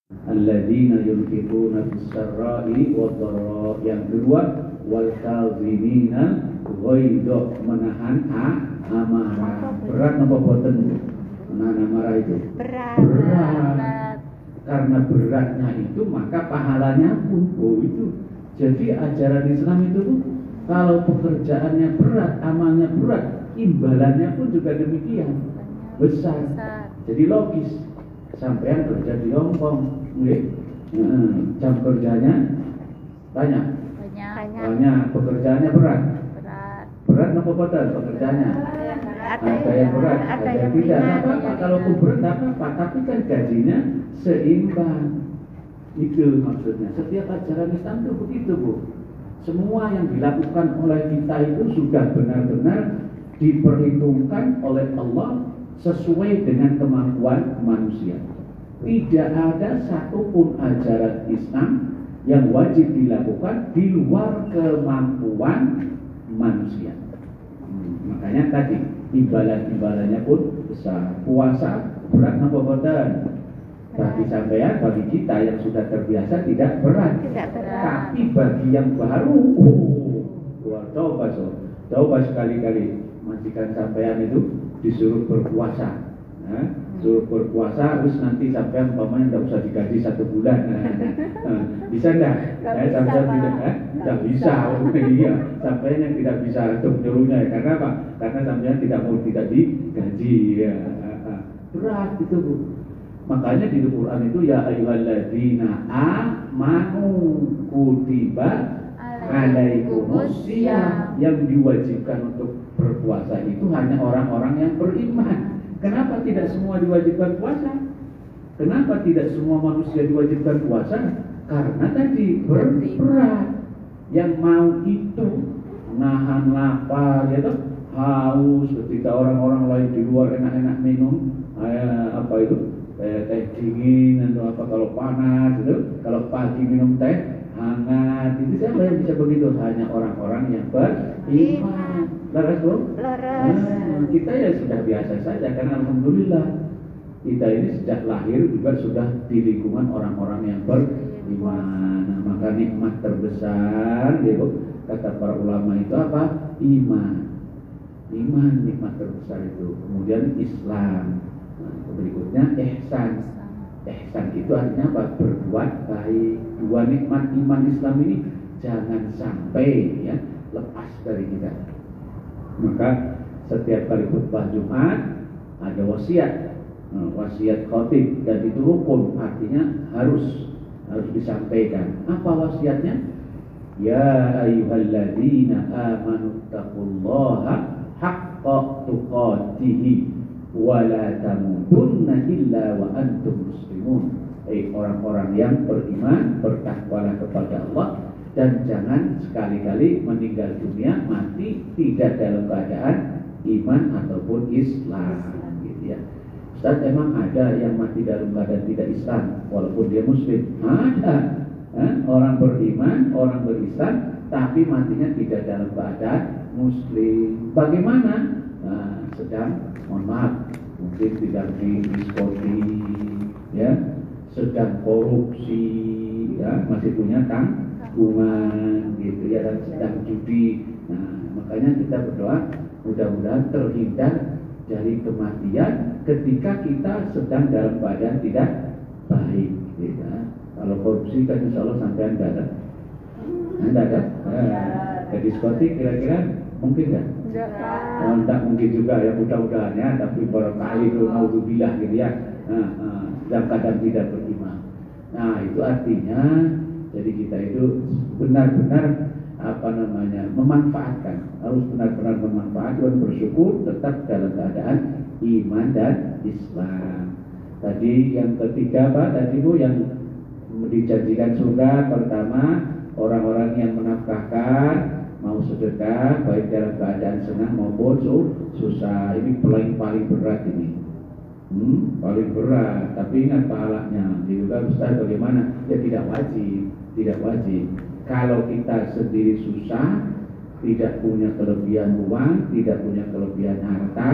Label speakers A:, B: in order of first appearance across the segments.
A: Alladzina yunfiquna fis-sarra'i wad-dharra. Yang kedua, wal kadhimina ghaidha, menahan amarah. Berat napa boten Bu? Menahan amarah itu? Berat. Karena beratnya itu maka pahalanya pun itu. Jadi ajaran Islam itu Bu, kalau pekerjaannya berat, amalnya berat, imbalannya pun juga demikian besar. Jadi logis. Sampean kerja di Hongkong, jam kerjanya banyak. Pekerjaannya berat. Berat apa betul pekerjaannya? Ada yang berat, ada yang tidak. Apa-apa, kalaupun berat apa-apa, tapi kan gajinya seimbang. Itu maksudnya. Setiap ajaran Islam itu begitu Bu. Semua yang dilakukan oleh kita itu sudah benar-benar diperhitungkan oleh Allah sesuai dengan kemampuan manusia. Tidak ada satupun ajaran Islam yang wajib dilakukan di luar kemampuan manusia. Makanya tadi imbalan-imbalannya pun besar. Puasa berat napa boten? Bagi sampean, bagi kita yang sudah terbiasa tidak berat. Tapi bagi yang baru, coba sekali-kali majikan sampean itu disuruh berpuasa, suruh berpuasa, terus nanti sampai umpamanya tidak usah digaji 1 bulan, bisa enggak? Sampai tidak bisa, iya, sampai yang tidak bisa nyuruhnya ya. Karena apa? Karena sampai tidak mau tidak digaji, ya. Berat itu Bu. Makanya di Al-Quran itu ya ayyuhalladzina amanu kutiba alaikumusiyam, yang diwajibkan untuk berpuasa itu hanya orang-orang yang beriman. Kenapa tidak semua diwajibkan puasa? Kenapa tidak semua manusia diwajibkan puasa? Karena tadi berat. Yang mau itu nahan lapar, ya toh, haus ketika orang-orang lain di luar enak-enak minum, apa itu? Teh dingin atau apa, kalau panas itu, kalau pagi minum teh hangat, itu siapa yang bisa begitu? Hanya orang-orang yang beriman. Laras Bu? Laras. Kita ya sudah biasa saja, karena alhamdulillah kita ini sejak lahir juga sudah di lingkungan orang-orang yang beriman. Nah, maka nikmat terbesar, ya Bu, kata para ulama itu apa? Iman. Iman nikmat terbesar itu. Kemudian Islam. Nah, berikutnya ihsan. Ihsan itu artinya apa? Berbuat baik. Dua nikmat iman Islam ini jangan sampai ya lepas dari kita. Maka setiap kali khutbah Jumat ada wasiat, wasiat khotib, dan itu rukun, artinya harus disampaikan. Apa wasiatnya? Ya ayyuhalladzina amanu taqullaha haqqa tuqatih wa la tamutunna illa wa antum muslimun. Orang-orang yang beriman, bertakwalah kepada Allah, dan jangan sekali-kali meninggal dunia mati tidak dalam keadaan iman ataupun Islam, gitu ya. Ustaz, emang ada yang mati dalam keadaan tidak Islam walaupun dia Muslim? Ada. Orang beriman, orang berislam, tapi matinya tidak dalam keadaan Muslim. Bagaimana? Sedang, mohon maaf, mungkin tidak di diskotik, ya, sedang korupsi, ya, masih punya tanggungan, gitu ya, dan sedang judi. Nah, makanya kita berdoa mudah-mudahan terhindar dari kematian ketika kita sedang dalam keadaan tidak baik, gitu ya. Kalau korupsi kan insya Allah sampai enggak ada. Anda ada? Ke diskotik kira-kira mungkin enggak? Enggak mungkin juga ya, mudah-mudahan ya, tapi barangkali itu naudzubillah gitu ya. Dalam keadaan tidak beriman. Nah, itu artinya jadi kita itu benar-benar memanfaatkan, harus benar-benar memanfaatkan dan bersyukur tetap dalam keadaan iman dan Islam. Tadi yang ketiga Pak, tadi Bu, yang dijanjikan surga pertama orang-orang yang menafkahkan, mau sedekah baik dalam keadaan senang maupun susah. Ini paling berat ini. Paling berat, tapi ingat pahalanya. Juga Ustaz bagaimana? Ya tidak wajib. Kalau kita sendiri susah, tidak punya kelebihan uang, tidak punya kelebihan harta,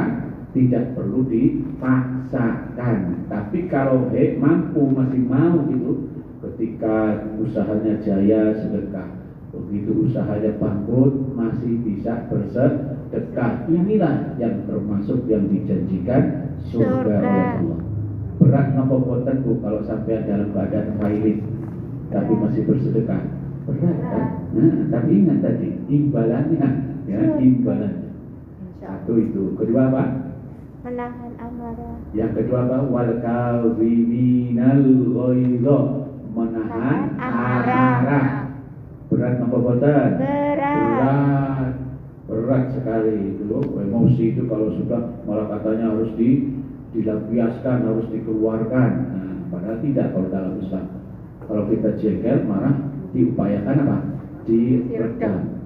A: tidak perlu dipaksakan. Tapi kalau mampu masih mau gitu, ketika usahanya jaya sedekah, begitu usahanya bangkrut masih bisa bersedekah. Inilah yang termasuk yang dijanjikan surga oleh Allah. Berat napa boten Bu kalau sampai dalam keadaan failit tapi masih bersedekah? Berat kan? Nah, tapi ingat tadi imbalannya, ya imbalannya. Satu itu. Kedua apa?
B: Menahan amarah.
A: Yang kedua apa? Wal kaziminal ghaidha, menahan amarah. Berat apa boten?
B: Berat.
A: Berat sekali itu loh. Emosi itu kalau sudah malah katanya harus dilampiaskan, harus dikeluarkan. Nah, padahal tidak kalau dalam Islam. Kalau kita jengkel, marah, diupayakan apa? Diredam,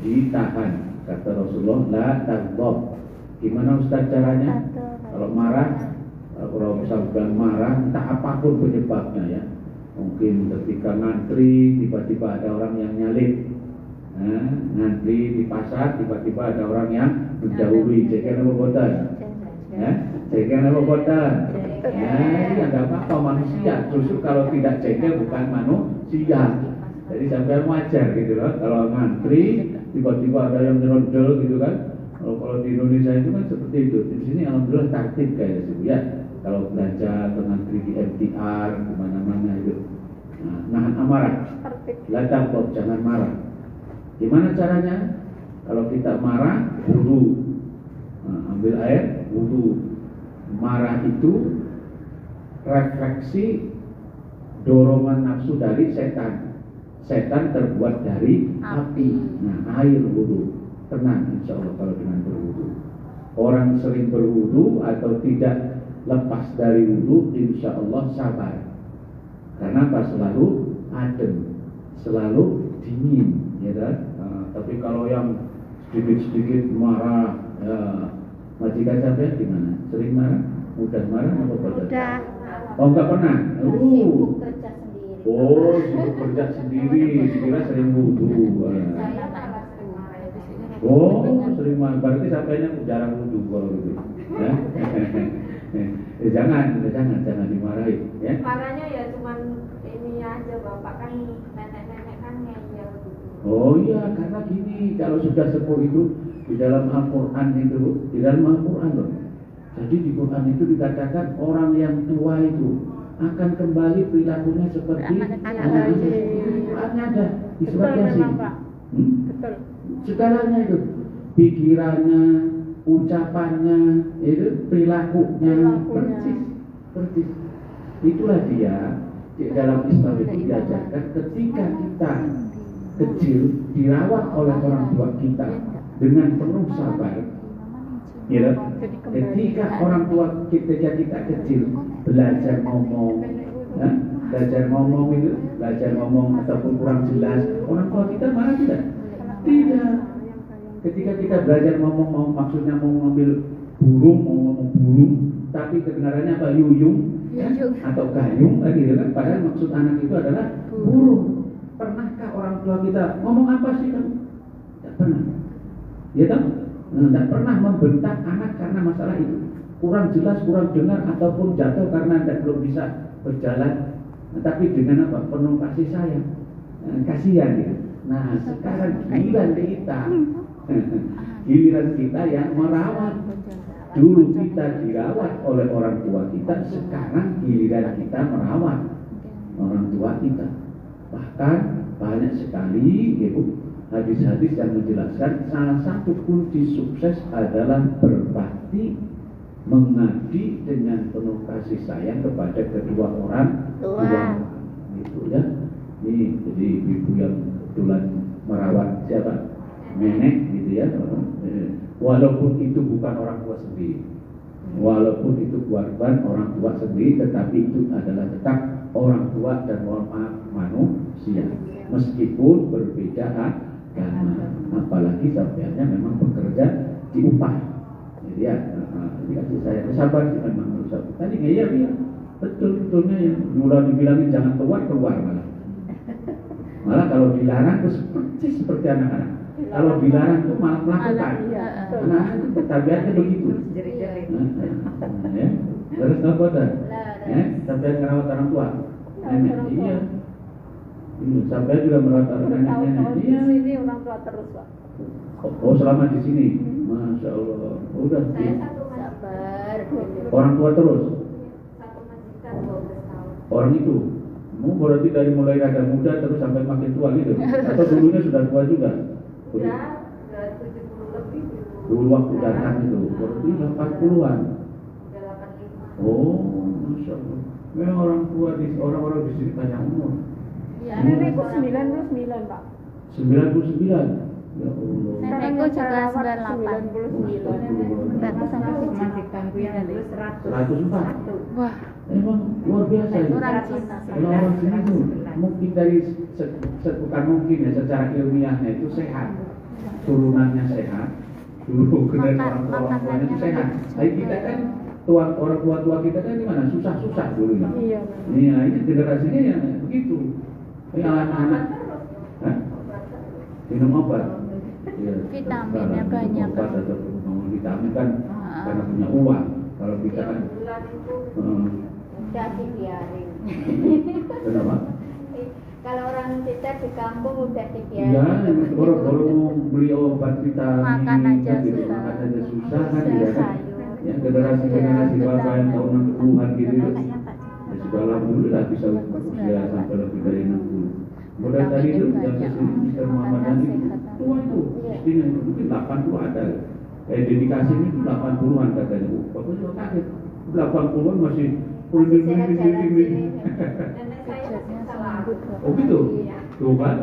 A: ditahan. Kata Rasulullah, la taghdab. Gimana Ustaz caranya? Kalau marah, kalau misalkan marah, entah apapun penyebabnya ya. Mungkin ketika ngantri, tiba-tiba ada orang yang nyalip. Ngantri di pasar, tiba-tiba ada orang yang mendahului. Jengkel apa boten? Ya, jengkel apa boten? Ya, nggak apa-apa manusia. Justru kalau tidak jengkel bukan manusia. Jadi sampai wajar gitu loh. Kalau ngantri, tiba-tiba ada yang nyerondol gitu kan. Kalau di Indonesia itu kan seperti itu. Di sini alhamdulillah tertib kayak gitu ya. Kalau belanja atau ngantri di MTR kemana-mana itu. Nah, nahan amarah. Latah kok jangan marah. Gimana caranya? Kalau kita marah, wudu. Ambil air, wudu. Marah itu refleksi dorongan nafsu dari setan. Setan terbuat dari api. Nah, air wudu. Tenang insya Allah kalau dengan berwudu. Orang sering berwudu atau tidak lepas dari wudu, insya Allah sabar. Karena apa? Selalu adem, selalu dingin, ya kan? Tapi kalau yang sedikit-sedikit marah, ya, majikan sampai gimana? Sering marah? Mudah marah atau pada?
B: Udah.
A: Oh enggak pernah?
C: Sibuk kerja sendiri.
A: Oh, sibuk kerja sendiri, kira sering wudu.
C: Saya tak sering marah di sini.
A: Oh, sering marah. Berarti sampainya jarang wudu kalau gitu. Ya? Jangan dimarahi. Ya?
C: Marahnya ya cuman ini aja Bapak kan nenek-nenek kan ngeyel gitu.
A: Oh iya, karena gini, kalau sudah sepuh itu di dalam Al-Quran itu, di dalam Al-Quran loh. Jadi di Quran itu dikatakan orang yang tua itu akan kembali perilakunya seperti anak-anak. Qurannya ada di surat Yasin.
B: Betul.
A: Segalanya itu, pikirannya, ucapannya, itu perilakunya persis. Itulah dia di dalam Islam itu diajarkan ketika kita kecil dirawat oleh orang tua kita dengan penuh sabar. Ya, ketika orang tua kita kecil belajar ngomong, ya, belajar ngomong ataupun kurang jelas, orang tua kita marah tidak? Tidak. Ketika kita belajar ngomong, maksudnya mau ngambil burung, mau ngomong burung, tapi kedengarannya apa? Yuyung, ya? Atau gayung, gitu kan? Padahal maksud anak itu adalah burung. Pernahkah orang tua kita ngomong apa sih kamu? Tidak pernah. Ya kan? Tidak pernah membentak anak karena masalah itu. Kurang jelas, kurang dengar, ataupun jatuh karena belum bisa berjalan. Tapi dengan apa? Penuh kasih sayang, kasihan ya. Nah sekarang giliran kita yang merawat. Dulu kita dirawat oleh orang tua kita, sekarang giliran kita merawat orang tua kita. Bahkan banyak sekali hadis-hadis yang menjelaskan salah satu kunci sukses adalah berbakti, mengabdi dengan penuh kasih sayang kepada kedua orang tua. Gitu ya. Ini jadi ibu yang kebetulan merawat siapa? Nenek gitu ya. Walaupun itu bukan orang tua sendiri, walaupun itu bukan orang tua sendiri, tetapi itu adalah tetap orang tua dan mohon maaf manusia, meskipun berbeda agama. Apalagi sampeannya memang bekerja diupah. Jadi ya, dikasih saya sabar sih memang harus sabar. Tadi ngeyel ya, betul-betulnya yang mulai dibilangin jangan keluar malah. Malah kalau dilarang itu seperti anak-anak. Kalau dilarang itu malah melakukan. Anak-anak itu tabiatnya begitu. Ya. Terus apa dah? Ya, tabiat merawat orang tua. Nenek, iya. Ini sampai juga merawat nenek-nenek. Iya.
B: Ini orang tua terus, Pak.
A: Oh, selama di sini, masya Allah. Udah.
C: Saya satu majikan.
B: Sabar.
A: Orang tua terus.
C: Satu majikan 12 tahun.
A: Orang itu. Berarti dari mulai rada muda terus sampai makin tua gitu. Atau dulunya sudah tua juga.
C: Ya, udah 70 lebih dulu.
A: Dulu waktu datang itu, berarti 80-an.
C: Udah 85.
A: Oh, masya Allah. Memang orang tua di orang-orang di sini banyak umur.
B: Ya, nenekku 99, Pak.
A: 99. Ya Allah.
B: Nenekku juga 98.
A: 99.
B: Majikanku yang dulu 100.
A: 104.
B: Wah,
A: Emang luar biasa ya.
B: orang Cina.
A: Kalau orang sini tuh mungkin dari bukan mungkin ya, secara ilmiahnya itu sehat, turunannya sehat, dulu kemudian orang tuanya itu sehat. Tapi kita kan orang tua kita kan gimana, susah dulu ya.
B: Iya.
A: Iya, ini generasinya yang begitu. Ini anak-anak, minum obat. Ya,
B: Vitaminnya banyak.
A: Obat atau minum vitamin kan karena punya uang. Kalau kita kan,
C: Bulan itu
B: Udah dibiarin.
A: kenapa?
B: Kalau orang kita di kampung udah dibiarin.
A: Iya, baru beli obat vitamin,
B: Makan aja
A: kan gitu.
B: susah.
A: Makan aja susah kan,
B: Susah,
A: tidak kan?
B: sayur.
A: Ya generasi bapak yang tahun 60-an gitu, ya sudah alhamdulillah bisa usia sampai lebih dari 60. Mulai dari itu yang kesini Mister Muhammad itu tua itu, istrinya itu mungkin 80 ada. Dedikasi ini 80-an katanya. Bapak juga kaget, 80-an masih
C: Nenek
A: merinding.
C: saya salah.
A: Oh gitu? Tuh kan?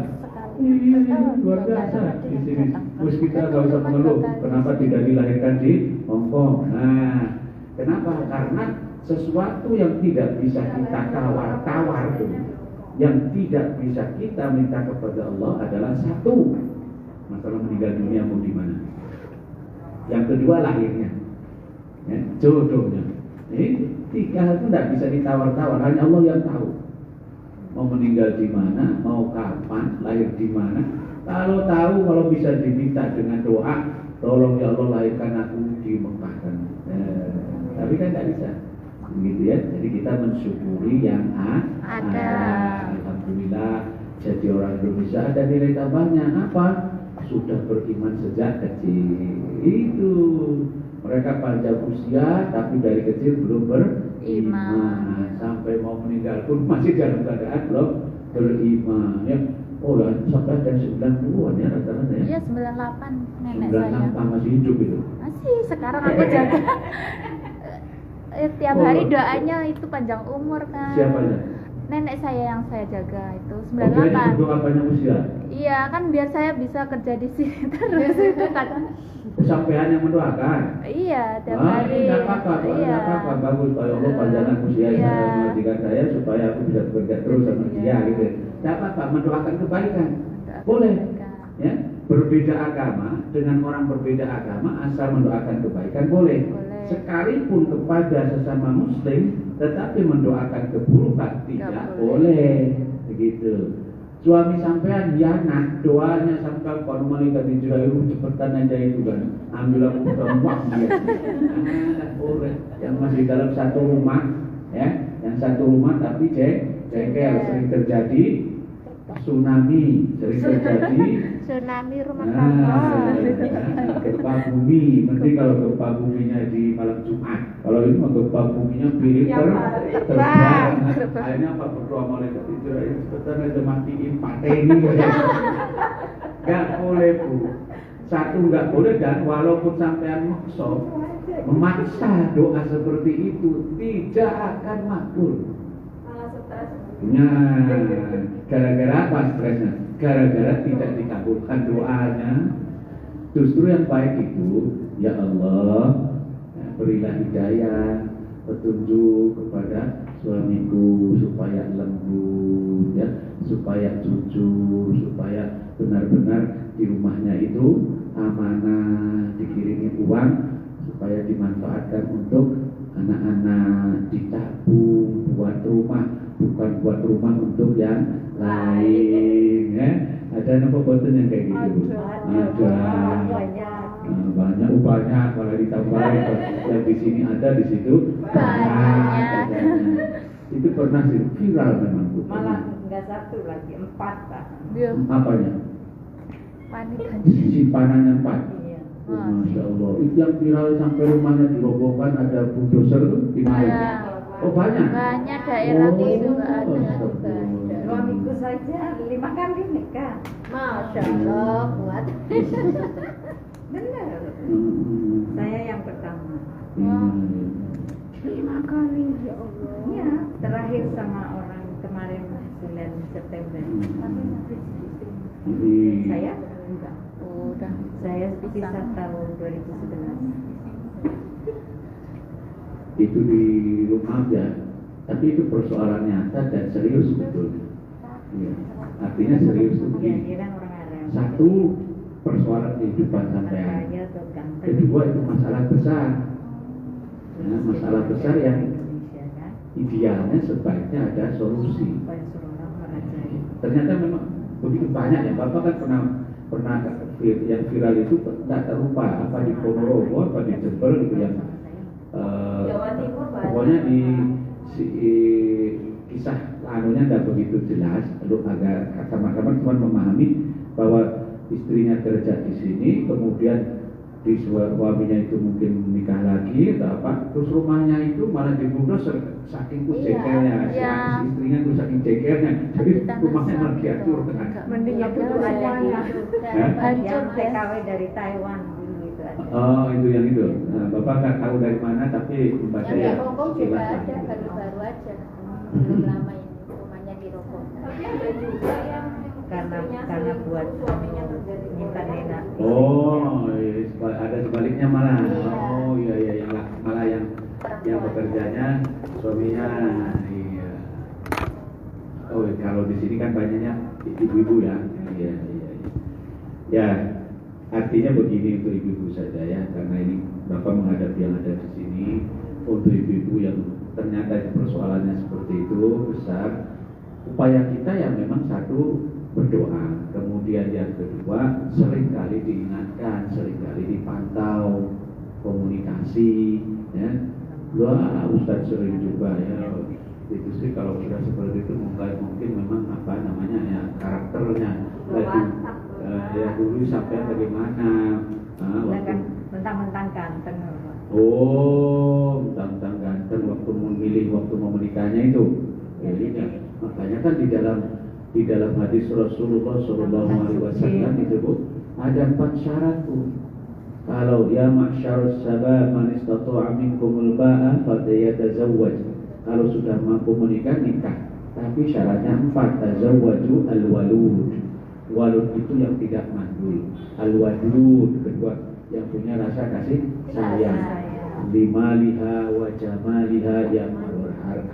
A: Iya, luar biasa di sini. Terus kita nggak usah mengeluh. Kenapa tidak dilahirkan di Hong Kong? Nah, kenapa? Karena sesuatu yang tidak bisa kita tawar-tawar tuh, yang tidak bisa kita minta kepada Allah adalah satu, masalah meninggal dunia mau di mana. Yang kedua lahirnya, ya, jodohnya. Ini 3 hal itu tidak bisa ditawar-tawar. Hanya Allah yang tahu. Mau meninggal di mana, mau kapan, lahir di mana. Kalau tahu, kalau bisa diminta dengan doa, tolong ya Allah lahirkan aku di Mekah kan. Tapi kan tidak bisa, begitu ya. Jadi kita mensyukuri yang ada. Alhamdulillah, jadi orang Indonesia ada nilai tambahnya apa? Sudah beriman sejak kecil. Itu mereka panjang usia, tapi dari kecil belum beriman. Sampai mau meninggal pun masih dalam keadaan belum beriman. Ya, oh lah, sampai ada 90-an ya rata-rata ya.
B: Iya, 98 nenek saya.
A: 98 masih hidup itu.
B: Masih, sekarang aku jaga. Tiap hari doanya itu panjang umur kan.
A: Siapa ya?
B: Nenek saya yang saya jaga itu
A: Oh, dia
B: 98.
A: berdoa panjang usia.
B: Iya, kan biar saya bisa kerja di sini terus itu kan.
A: Sampean yang mendoakan.
B: Iya, tiap
A: Ini
B: hari.
A: tidak apa-apa,
B: Iya.
A: bagus. Kalau Allah panjangkan usia
B: Iya.
A: saya majikan saya supaya aku bisa bekerja terus sama dia
B: Iya.
A: gitu. Tidak apa-apa, mendoakan kebaikan.
B: Mendoakan
A: Boleh.
B: kebaikan.
A: Ya, berbeda agama dengan orang berbeda agama asal mendoakan kebaikan boleh.
B: Boleh.
A: Sekalipun kepada sesama muslim tetapi mendoakan keburukan tidak
B: boleh.
A: begitu. Suami sampean hianat, doanya sampai kalau malaikat Israel cepetan aja itu kan, ambil aku perempuan dia. Boleh. Yang masih dalam satu rumah, ya, yang satu rumah tapi jengkel, sering terjadi tsunami, sering terjadi
B: Tsunami rumah tangga.
A: gempa bumi. Nanti kalau gempa buminya di malam Jumat, kalau ini mah gempa buminya pilih terbang. Akhirnya apa berdoa malaikat Israel cepetan aja matiin pateni. Gak boleh bu. Satu nggak boleh, dan walaupun sampean memaksa doa seperti itu tidak akan makbul.
C: Malah stres.
A: Nah, gara-gara apa stresnya? Gara-gara tidak dikabulkan doanya. Justru yang baik itu, ya Allah, ya, berilah hidayah, petunjuk kepada suamiku supaya lembut, ya, supaya jujur, supaya benar-benar di rumahnya itu amanah, dikirimi uang supaya dimanfaatkan untuk anak-anak ditabung buat rumah, bukan buat rumah untuk yang lain, ya. Ada apa boten yang kayak gitu? Ada. Banyak banyak kalau ditambahin yang di sini ada di situ banyak. Itu pernah sih viral memang Bu.
D: Malah enggak satu lagi, 4 Pak.
A: Apanya?
B: Panikan.
A: Simpanannya 4.
D: Iya.
A: Masya Allah. Itu yang viral sampai rumahnya dirobohkan, ada bulldozer tuh di mana?
B: Ya.
A: Oh banyak.
B: Banyak daerah itu juga ada.
A: Astagfirullah.
D: Suamiku saja 5 kali nikah.
C: Masya Allah, kuat.
D: Benar. Saya yang pertama.
A: Iya.
B: 5 kali ya Allah.
D: Iya, terakhir sama orang kemarin 9 September.
A: Jadi
D: Saya enggak.
B: Udah.
D: Saya pisah tahun 2011.
A: itu di rumah aja, tapi itu persoalan nyata dan serius betul. Ya. Artinya serius itu
D: Ya,
A: begini.
D: dia kan orang Arab.
A: Satu, persoalan kehidupan sampean.
D: Kaya atau ganteng.
A: Kedua, itu masalah besar. Ya, masalah besar yang
D: Indonesia kan.
A: idealnya sebaiknya ada solusi.
D: Supaya seluruh orang merajai.
A: Ternyata memang begitu banyak ya. Bapak kan pernah yang viral itu tidak terlupa apa di Ponorogo apa di Jember gitu yang
C: Jawa Timur banyak.
A: pokoknya di kisah anunya nggak begitu jelas, lalu agak sama-sama cuma memahami bahwa istrinya kerja di sini, kemudian di suaminya itu mungkin menikah lagi atau apa, terus rumahnya itu malah dibunuh saking jekelnya, si istrinya itu saking jekelnya, jadi rumahnya malah diatur dengan
D: Mending yang dulu ada di yang TKW dari Taiwan dulu itu ada.
A: oh itu yang itu. Nah, Bapak nggak tahu dari mana tapi membaca
E: Yang di
A: ya.
E: Hongkong juga
A: kilas
E: ada,
A: saja.
E: baru-baru aja. Belum lama ini rumahnya di Hongkong.
C: Tapi ada juga yang
D: Karena buat
C: suaminya kerja di
D: minta
C: Korea.
D: nena.
A: Oh, ada sebaliknya malah.
E: Iya.
A: Oh iya yang malah yang bekerjanya suaminya. Iya. Oh kalau di sini kan banyaknya ibu-ibu ya. Iya. Ya artinya begini untuk ibu-ibu saja ya, karena ini Bapak menghadapi yang ada di sini untuk ibu-ibu yang ternyata persoalannya seperti itu besar. Upaya kita yang memang satu berdoa, kemudian yang kedua seringkali diingatkan, seringkali dipantau komunikasi, ya. Wah, Ustadz sering juga ya. Itu sih kalau sudah seperti itu mungkin memang apa namanya ya karakternya. Lagi ya dulu sampai bagaimana?
D: Kan mentang-mentang ganteng.
A: Oh, mentang-mentang ganteng waktu memilih waktu mau menikahnya itu. Ya, makanya kan di dalam hadis Rasulullah SAW disebut ada 4 syarat tuh. Kalau ya ma'syarus sabab man istata'a minkumul ba'a falyatazawwaj. Kalau sudah mampu menikah nikah. Tapi syaratnya 4, tazawwaju al-walud. Walud itu yang tidak mandul. Al-wadud kedua yang punya rasa kasih sayang. Limaliha wa jamaliha yang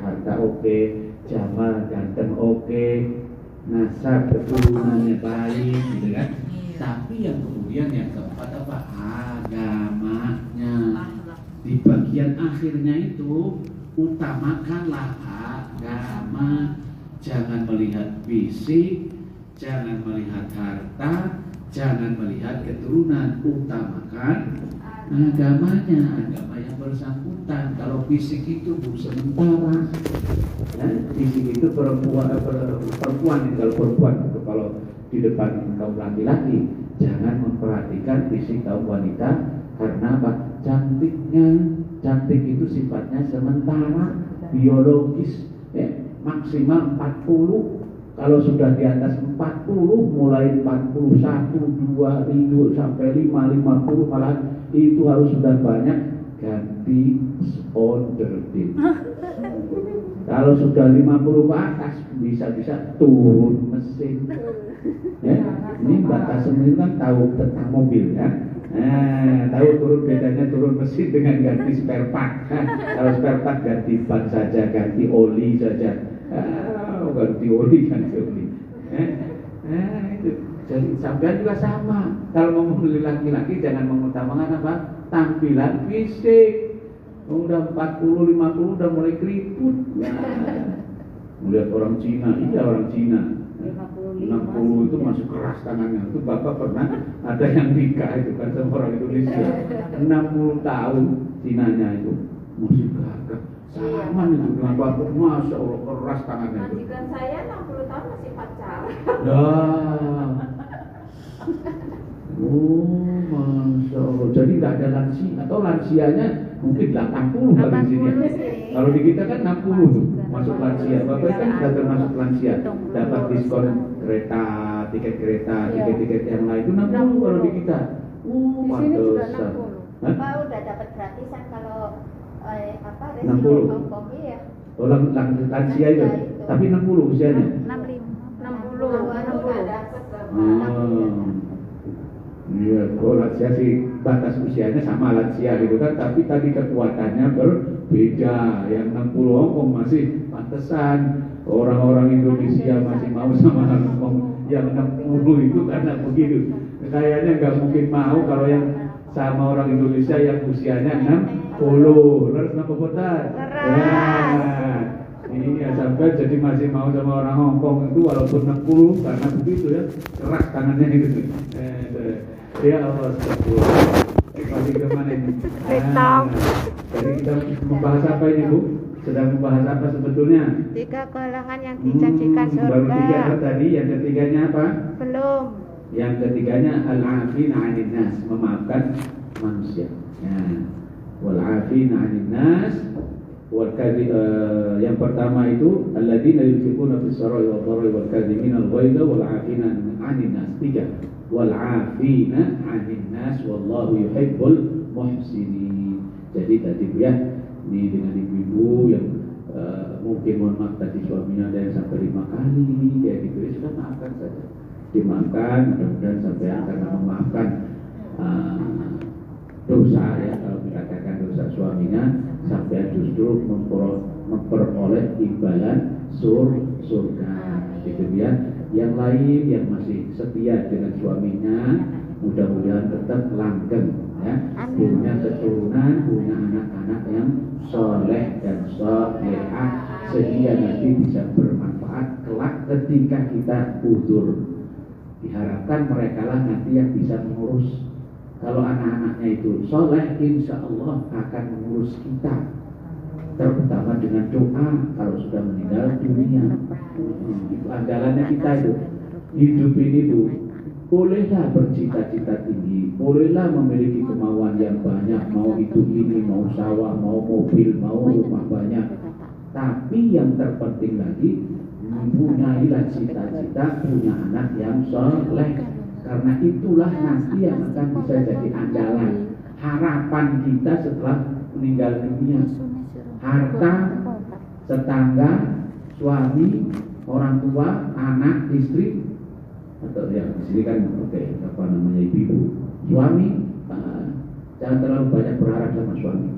A: harta oke, jamal ganteng oke, nasab keturunannya baik gitu kan. Tapi yang kemudian yang keempat apa? Agamanya. Di bagian akhirnya itu utamakanlah agama. Jangan melihat fisik, jangan melihat harta, jangan melihat keturunan, utamakan agamanya, agama yang bersangkutan. Kalau fisik itu sementara, fisik itu perempuan kalau di depan kaum laki-laki jangan memperhatikan fisik kaum wanita karena apa? Cantik itu sifatnya sementara, biologis, ya, maksimal 40. Kalau sudah di atas 40, mulai 41, 2, sampai 5, 50 malah itu harus sudah banyak ganti onderdin. Kalau sudah 50 ke atas bisa turun mesin. Ya, ini Mbak Tasem ini kan tahu tentang mobil ya. Tahu bedanya turun mesin dengan ganti spare part. Kalau spare part ganti ban saja, ganti oli saja. Ganti oli. Itu. Jadi sampean juga sama. Kalau mau membeli laki-laki jangan mengutamakan apa? Tampilan fisik. Udah 40, 50 udah mulai keriput. Nah, melihat orang Cina, iya orang Cina. 60 itu masih keras tangannya. Itu Bapak pernah ada yang nikah itu kan sama orang Indonesia. 60 tahun Cinanya itu masih gagah. Sama itu dengan Bapak, Masya Allah keras tangannya itu.
C: Majikan saya 60 tahun masih pacaran.
A: Oh, Masya Allah. Jadi nggak ada lansia atau lansianya mungkin 80 kali di sini. Kalau di kita kan 60 tuh masuk lansia. Bapak kan sudah termasuk lansia. Dapat diskon kereta, tiket yang lain itu 60 kalau di kita.
E: Di sini juga
A: pantesan.
E: 60.
A: Hah?
E: Pak udah dapat gratisan kalau resiko
A: 60.
E: Hongkong iya.
A: Oh, lansia itu. Tapi 60 usianya.
B: 65.
C: 60 dapat
A: Iya, kalau lansia sih batas usianya sama lansia gitu kan, tapi tadi kekuatannya berbeda. Yang 60 Hongkong masih pantesan, orang-orang Indonesia masih mau sama Hongkong. Yang 60 itu karena begitu. Kayaknya nggak mungkin mau kalau yang sama orang Indonesia yang usianya 60. Harus nama benar. Ini ya sampai jadi masih mau sama orang Hongkong itu walaupun 60 karena begitu ya, keras tangannya gitu. Ya Allah, masih kemana ini? Jadi kita membahas apa ini Bu? Sedang membahas apa sebetulnya?
E: 3 golongan yang dijanjikan
A: Baru 3
E: surga.
A: tadi, yang ketiganya apa?
E: Belum.
A: Yang ketiganya al-afina 'anil nas, memaafkan manusia. Ya. Wal-afina 'anil nas yang pertama itu alladzina yunfiquna fis sarai wad dharai wal kadhimina al-ghaidha wal 'afina 'anil nas. 3. Wal 'afina 'anil nas wallahu yuhibbul muhsinin. Jadi tadi ya, ini dengan ibu-ibu yang mungkin mohon maaf tadi suaminya ada yang sampai 5 kali kayak gitu, ya sudah maafkan saja. Dimaafkan, mudah-mudahan sampai akan memaafkan dosa ya, kalau dikatakan dosa suaminya sampai justru memperoleh imbalan surga gitu ya. Yang lain yang masih setia dengan suaminya mudah-mudahan tetap langgeng ya, punya keturunan, punya anak-anak yang soleh dan solehah sehingga nanti bisa bermanfaat kelak ketika kita udzur. Diharapkan mereka lah nanti yang bisa mengurus. Kalau anak-anaknya itu soleh, insya Allah akan mengurus kita, terutama dengan doa kalau sudah meninggal dunia. Itu andalannya kita itu. Hidup ini Bu, bolehlah bercita-cita tinggi, bolehlah memiliki kemauan yang banyak, mau itu ini, mau sawah, mau mobil, mau rumah banyak. Tapi yang terpenting lagi, mempunyailah cita-cita punya anak yang soleh. Karena itulah nanti yang akan bisa jadi andalan, harapan kita setelah meninggal dunia. Harta, tetangga, suami, orang tua, anak, istri, atau ya di sini kan apa namanya ibu, suami, jangan terlalu banyak berharap sama suami.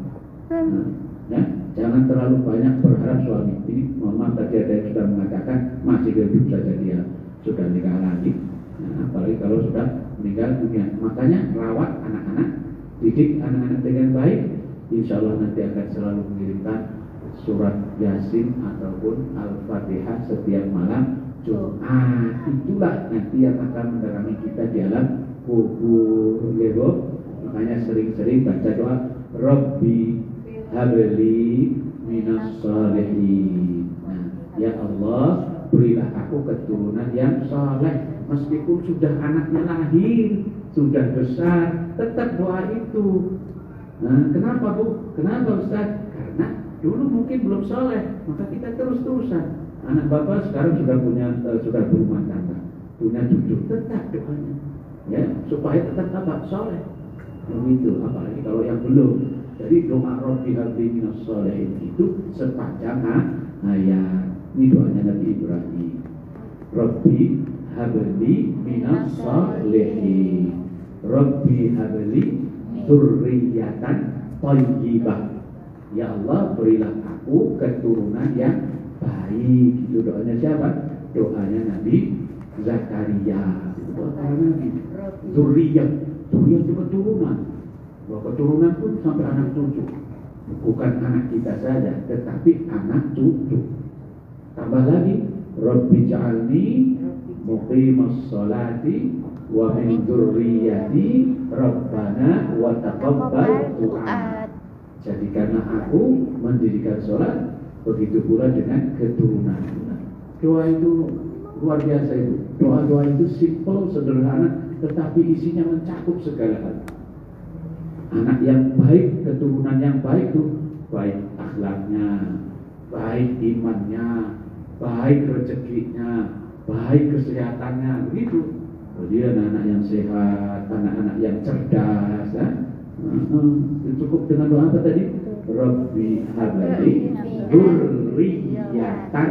A: Ya, jangan terlalu banyak berharap suami. Ini mama tadi ada yang sudah mengatakan masih hidup saja dia sudah nikah lagi. Nah, apalagi kalau sudah meninggal dunia. Makanya rawat anak-anak, didik anak-anak dengan baik. Insya Allah nanti akan selalu mengirimkan surat Yasin ataupun Al-Fatihah setiap malam Jumat. Itulah nanti yang akan menerangi kita di alam kubur. Makanya sering-sering baca doa Rabbi habli minas shalihin. Nah, ya Allah, berilah aku keturunan yang saleh. Meskipun sudah anaknya lahir, sudah besar, tetap doa itu. Nah, kenapa Bu? Kenapa Ustaz? Karena dulu mungkin belum saleh, maka kita terus-terusan. Anak Bapak sekarang sudah sudah berumah tangga, punya cucu, tetap doanya, ya supaya tetap apa? Saleh. Begitu. Apalagi kalau yang belum. Jadi doa Rabbi habli minas shalihin itu sepanjang ayat. Ini doanya Nabi Ibrahim. Rabbi habli minas shalihin. Rabbi habli dzurriyyatan thayyibah. Ya Allah, berilah aku keturunan yang baik. Itu doanya siapa? Doanya Nabi Zakaria. Itu doa para nabi. Dzurriyyah itu keturunan. Bahwa keturunan pun sampai anak cucu. bukan anak kita saja, tetapi anak cucu. Tambah lagi, Rabbi ja'alni muqimas sholati wa min dzurriyyati Rabbana wa taqabbal du'a. Jadikanlah aku mendirikan sholat, begitu pula dengan keturunan. Doa itu luar biasa itu. Doa-doa itu simple, sederhana, tetapi isinya mencakup segala hal. Anak yang baik, keturunan yang baik itu baik akhlaknya, baik imannya, baik rezekinya, baik kesehatannya, begitu. Kemudian anak yang sehat, anak-anak yang cerdas, ya. Cukup dengan doa apa tadi? Rabbi habli dzurriyyatan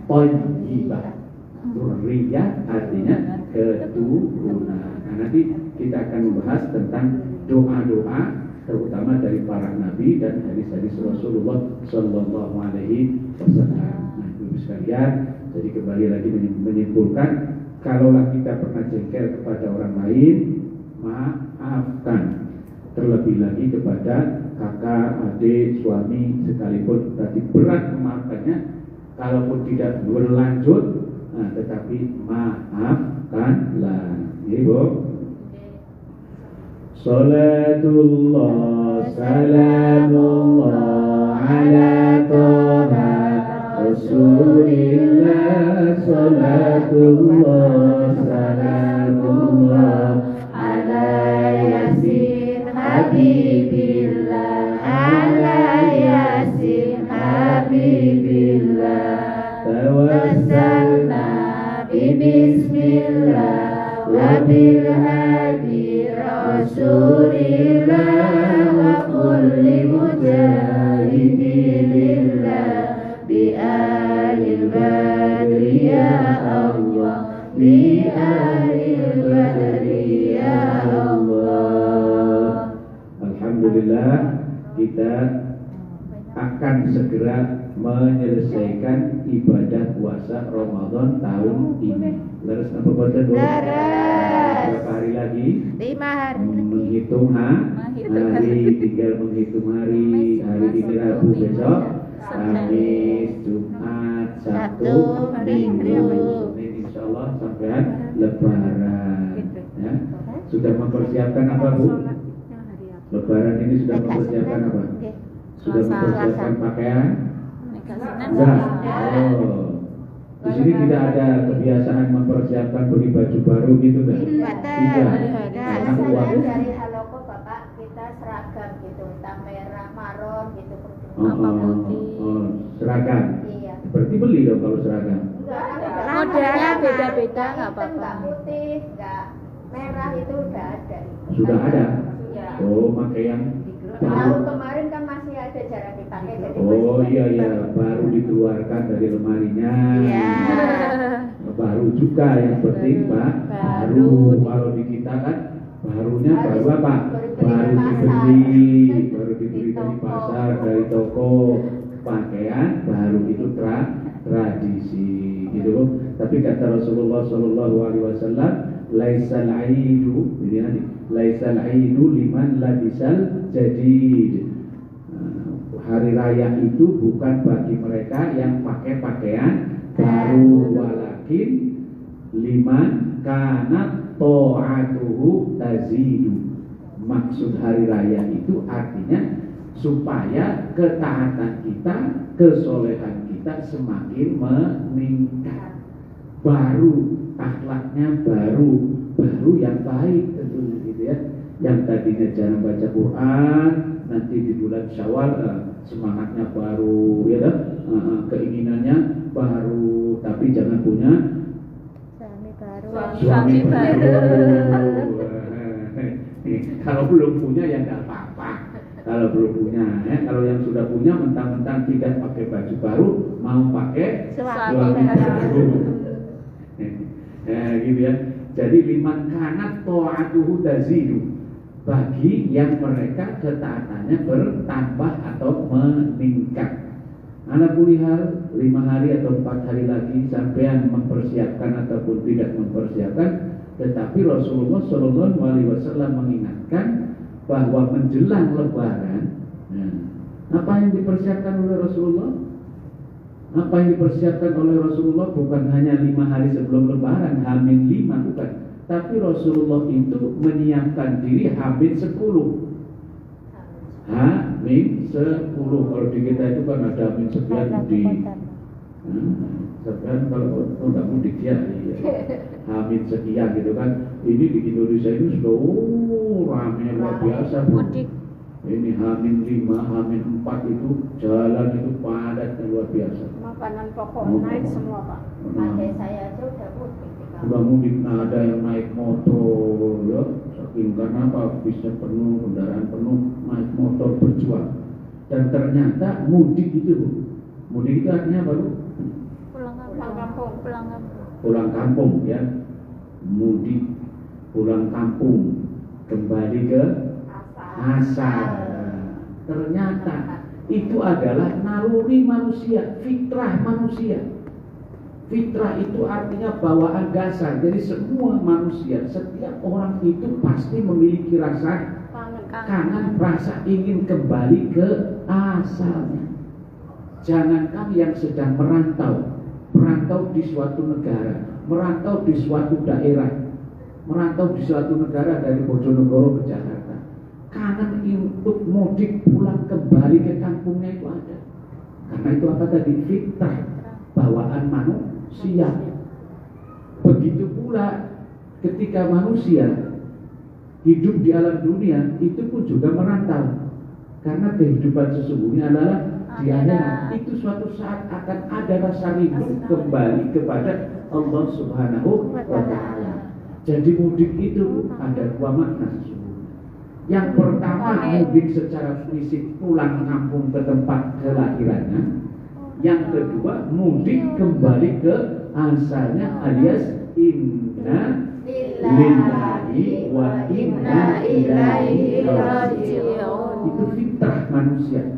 A: thayyibah. Dzurriyyah artinya keturunan. Nah, nanti kita akan membahas tentang doa-doa terutama dari para nabi dan hadis-hadis Rasulullah Shallallahu Alaihi Wasallam. Nah, Ibu sekalian, jadi kembali lagi menyimpulkan, kalaulah kita pernah jengkel kepada orang lain, maafkan. Terlebih lagi kepada kakak, adik, suami, sekalipun tadi berat memaafkannya, kalaupun tidak berlanjut, nah, tetapi maafkanlah. Ibu. Salatullah salamullah ala toha Rasulillah. Salatullah salamullah ala yasin habibillah. Ala yasin habibillah. Tawassalna bismillah wa bil hadi Rasulillah wa kulli mujahidin lillah bi alil badri ya Allah, bi alil badri ya Allah. Alhamdulillah, kita akan segera menyelesaikan ibadah puasa Ramadan tahun ini. Leres apa baca dulu? Berapa hari lagi?
B: 5 hari.
A: Menghitung hari, tinggal menghitung hari. Hari ini Rabu, besok Kamis, Jumat, Sabtu, Minggu. Senin insyaallah sampai Lebaran. Ya. Sudah mempersiapkan apa, Bu? Lebaran ini sudah mempersiapkan apa? Sudah mempersiapkan pakaian? Enggak. Oh. Di sini tidak ada kebiasaan mempersiapkan beli baju baru gitu kan? Tidak. Karena uang.
E: Dari Haloko Bapak kita seragam gitu, hitam merah, maron gitu.
A: Seragam.
E: Iya.
A: Berarti beli dong kalau seragam.
B: Modelnya beda-beda nggak apa-apa.
E: Enggak putih, enggak merah itu udah ada.
A: Sudah ada.
E: Iya.
A: Oh, pakai yang
E: Tahun kemarin kan masih ada jarang dipakai. Jadi
A: oh iya, baru dikeluarkan dari lemarinya.
B: Iya.
A: Baru juga yang penting Pak. Baru. Kalau di kita kan barunya baru apa? Baru dibeli dari pasar, dari toko. Pakaian baru itu tradisi, gitu. Tapi kata Rasulullah Shallallahu Alaihi Wasallam, laisal aidu, laisal aidu liman labisal jadid. Hari raya itu bukan bagi mereka yang pakai pakaian baru, walakin liman kana ta'atuhu tazidu. Maksud hari raya itu artinya supaya ketaatan kita, kesolehan kita semakin meningkat. Baru akhlaknya baru yang baik tentunya gitu ya. Yang tadinya jarang baca Quran, nanti di bulan Syawal semangatnya baru ya, keinginannya baru, tapi jangan punya suami baru. Kalau belum punya ya nggak apa-apa. Kalau belum punya, ya. Kalau yang sudah punya mentang-mentang tidak pakai baju baru, mau pakai suami baru. Gitu ya. Jadi liman kanat ta'atuhu tazidu, bagi yang mereka ketaatannya bertambah atau meningkat. Ala kulli hal 5 hari atau 4 hari lagi sampean mempersiapkan ataupun tidak mempersiapkan, tetapi Rasulullah Shallallahu Alaihi Wasallam mengingatkan bahwa menjelang Lebaran, Apa yang dipersiapkan oleh Rasulullah? Apa yang dipersiapkan oleh Rasulullah bukan hanya 5 hari sebelum Lebaran, H-5 bukan. Tapi Rasulullah itu menyiapkan diri H-10. H-10. Kalau di kita itu kan ada H-9 di sekarang kalau nggak mudik ya, H-1 sekian gitu kan. Ini di Indonesia itu sudah ramai luar biasa mudik. Ini H-5, H-4 itu jalan itu padat luar biasa.
D: Makanan pokok naik semua Pak.
E: Adik saya aja udah mudik.
A: Udah mudik, ada yang naik motor ya. Saking karena apa? Bisa penuh, kendaraan penuh, naik motor berjuang. Dan ternyata mudik itu artinya apa Bu? Pulang kampung ya. Mudik, pulang kampung, kembali ke asal. Ternyata itu adalah naluri manusia, fitrah manusia. Fitrah itu artinya bawaan dasar. Jadi semua manusia, setiap orang itu pasti memiliki rasa kangen, rasa ingin kembali ke asalnya. Jangankan yang sedang merantau di suatu negara, merantau di suatu daerah, merantau di suatu negara dari Bojonegoro ke Jakarta, kangen untuk mudik pulang kembali ke kampungnya itu ada. Karena itu apa tadi? Fitrah, bawaan manusia. Begitu pula ketika manusia hidup di alam dunia itu pun juga merantau. Karena kehidupan sesungguhnya adalah di akhirat. Itu suatu saat akan ada rasa rindu kembali kepada Allah Subhanahu wa Ta'ala. Jadi mudik itu ada 2 makna sesungguhnya. Yang pertama, mudik secara fisik pulang kampung ke tempat kelahirannya. Yang kedua, mudik kembali ke asalnya alias inna lillahi wa inna ilaihi raji'un. Itu fitrah manusia,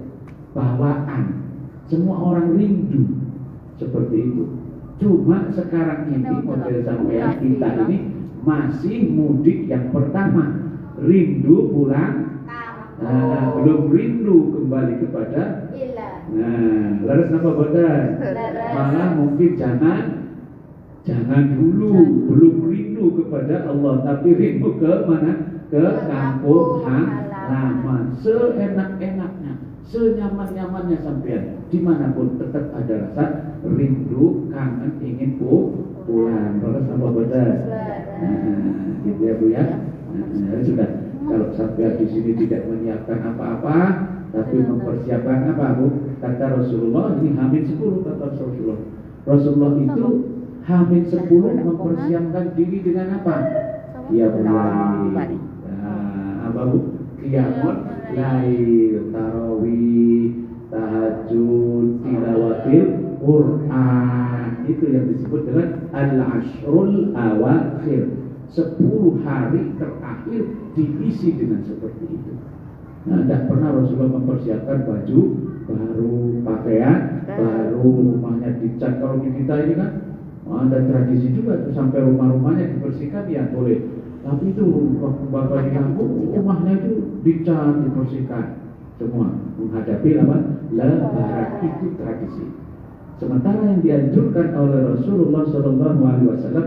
A: bawaan. Semua orang rindu seperti itu. Cuma sekarang ini model sampean kita ini masih mudik yang pertama, rindu pulang, belum rindu kembali kepada. Laras napa boten? Malah mungkin jangan dulu, belum rindu kepada Allah, tapi rindu ke mana? Ke kampung halaman. Seenak-enaknya, senyaman-nyamannya sampean, dimanapun tetap ada rasa rindu, kangen, ingin pulang. Laras napa boten? Gitu ya Bu ya. Sudah. Kalau sampai di sini tidak menyiapkan apa-apa, tapi mempersiapkan apa Bu? Kata Rasulullah, ini H-10 kata Rasulullah. Rasulullah itu H-10 mempersiapkan diri dengan apa? Qiyamul lail. Apa Bu? Qiyamul lail, tarawih, tahajud, tilawatil Quran. Itu yang disebut dengan al-ashrul awakhir. 10 hari terakhir diisi dengan seperti itu. Nah, tidak pernah Rasulullah mempersiapkan baju baru, pakaian baru, rumahnya dicat. Kalau di kita ini kan ada tradisi juga tuh, sampai rumah-rumahnya dibersihkan ya boleh. Tapi itu waktu bapak di kampung, rumahnya itu dicat, dibersihkan semua menghadapi apa? Lebaran. Itu tradisi. Sementara yang dianjurkan oleh Rasulullah SAW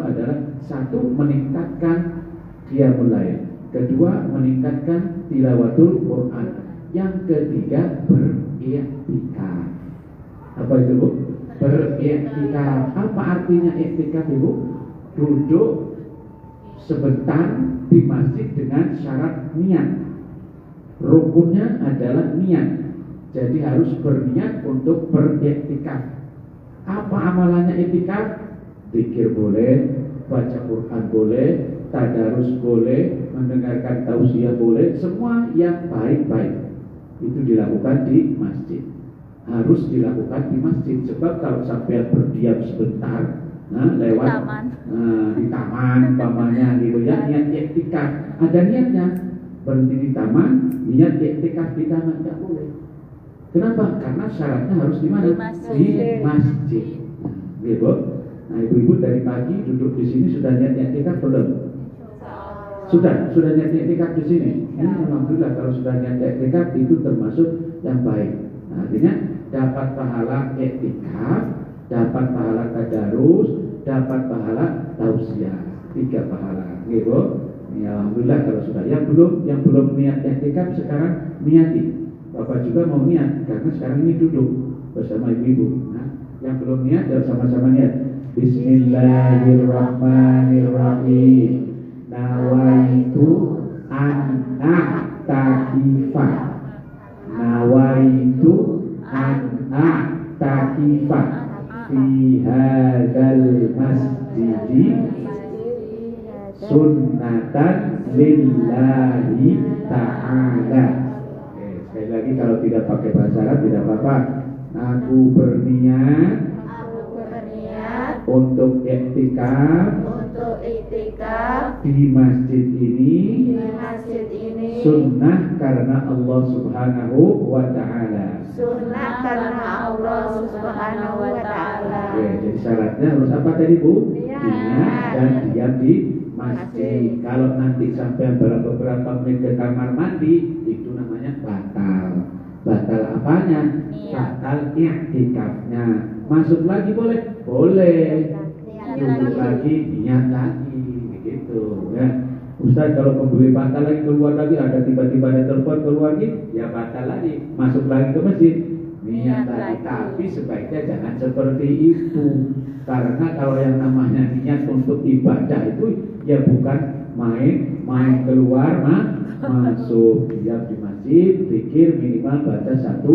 A: adalah 1. meningkatkan qiyamul lail, 2. meningkatkan tilawatul Quran, yang ketiga beriktikaf. Apa itu Bu? Beriktikaf. Apa artinya iktikaf Ibu? Duduk sebentar di masjid dengan syarat niat. Rukunnya adalah niat. Jadi harus berniat untuk beriktikaf. Apa amalannya iktikaf? Zikir boleh, baca Quran boleh, tadarus boleh, mendengarkan tausiah boleh, semua yang baik-baik itu dilakukan di masjid. Harus dilakukan di masjid. Sebab kalau sampai berdiam sebentar, lewat di taman umpamanya gitu ya, niat iktikaf, ada niatnya, berhenti di taman, niat iktikaf di taman tidak boleh. Kenapa? Karena syaratnya harus di mana? Di masjid. Gitu. Nah, ibu-ibu dari pagi duduk di sini sudah niat iktikaf belum? Sudah niat iktikaf di sini. Ini alhamdulillah kalau sudah niat iktikaf itu termasuk yang baik. Nah, artinya dapat pahala iktikaf, dapat pahala tadarus, dapat pahala tausiah, 3 pahala. Gitu. Ya, alhamdulillah kalau sudah. Yang belum niat iktikaf sekarang niati. Bapak juga mau niat karena sekarang ini duduk bersama ibu-ibu. Nah, yang belum niat sama-sama niat. Bismillahirrahmanirrahim. Nawaitu an a'takifa. Nawaitu an a'takifa fi hadzal masjidi sunnatan lillahi ta'ala. Sekali lagi kalau tidak pakai bahasa Arab tidak apa-apa. Aku berniat untuk iktikaf di masjid ini, sunnah karena Allah Subhanahu wa ta'ala. Oke, jadi syaratnya harus apa tadi Bu? Niat dan diam di masjid. Kalau nanti sampai beberapa menit ke kamar mandi, itu namanya batal. Batal apanya? Batal iktikafnya. Masuk lagi boleh? Boleh. Duduk lagi, niat lagi, begitu ya. Ustaz kalau kembali batal lagi keluar lagi, ada tiba-tiba ada telepon keluar lagi, ya batal lagi. Masuk lagi ke masjid, niat lagi. Tapi sebaiknya jangan seperti itu. Karena kalau yang namanya niat untuk ibadah itu ya bukan main keluar masuk. Diam di masjid, pikir minimal baca 1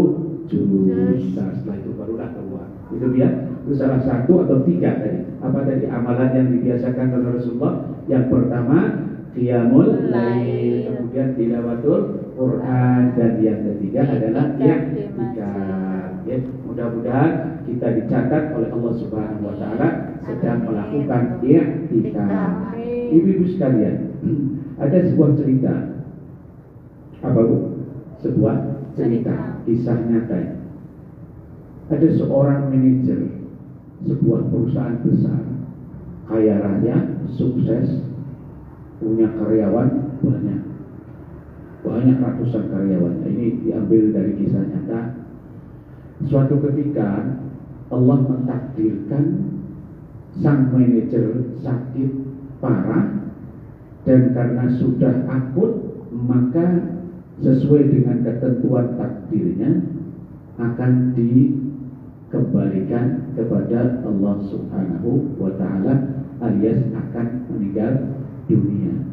A: juz. Setelah itu barulah keluar. Itu dia. Itu salah satu atau 3 tadi. Apa tadi amalan yang dibiasakan oleh Rasulullah? Yang pertama qiyamul lail, kemudian tilawatul Quran, dan yang ketiga adalah i'tikaf. Ya, mudah-mudahan kita dicatat oleh Allah Subhanahu wa taala sedang melakukan i'tikaf. Ibu-ibu sekalian, ada sebuah cerita. Apa Bu? Sebuah cerita, kisah nyata. Ada seorang manajer sebuah perusahaan besar, kaya raya, sukses, punya karyawan banyak ratusan karyawan. Ini diambil dari kisah nyata. Suatu ketika Allah mentakdirkan sang manajer sakit parah, dan karena sudah akut, maka sesuai dengan ketentuan takdirnya akan dikembalikan kepada Allah Subhanahu wa ta'ala, alias akan meninggal dunia.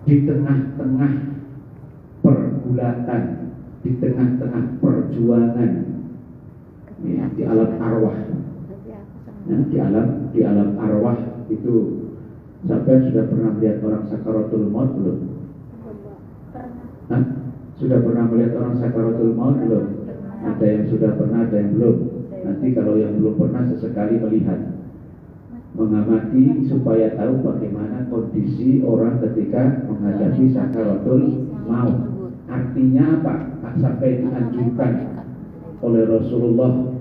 A: Di tengah-tengah pergulatan, di tengah-tengah perjuangan ya, di alam arwah, ya, di alam arwah itu, sampai sudah pernah melihat orang sakaratul maut belum? Hah? Sudah pernah melihat orang sakaratul maut belum? Ada yang sudah pernah, ada yang belum. Nanti kalau yang belum pernah sesekali melihat, mengamati supaya tahu bagaimana kondisi orang ketika menghadapi sakaratul maut. Artinya apa? Sampai dianjurkan oleh Rasulullah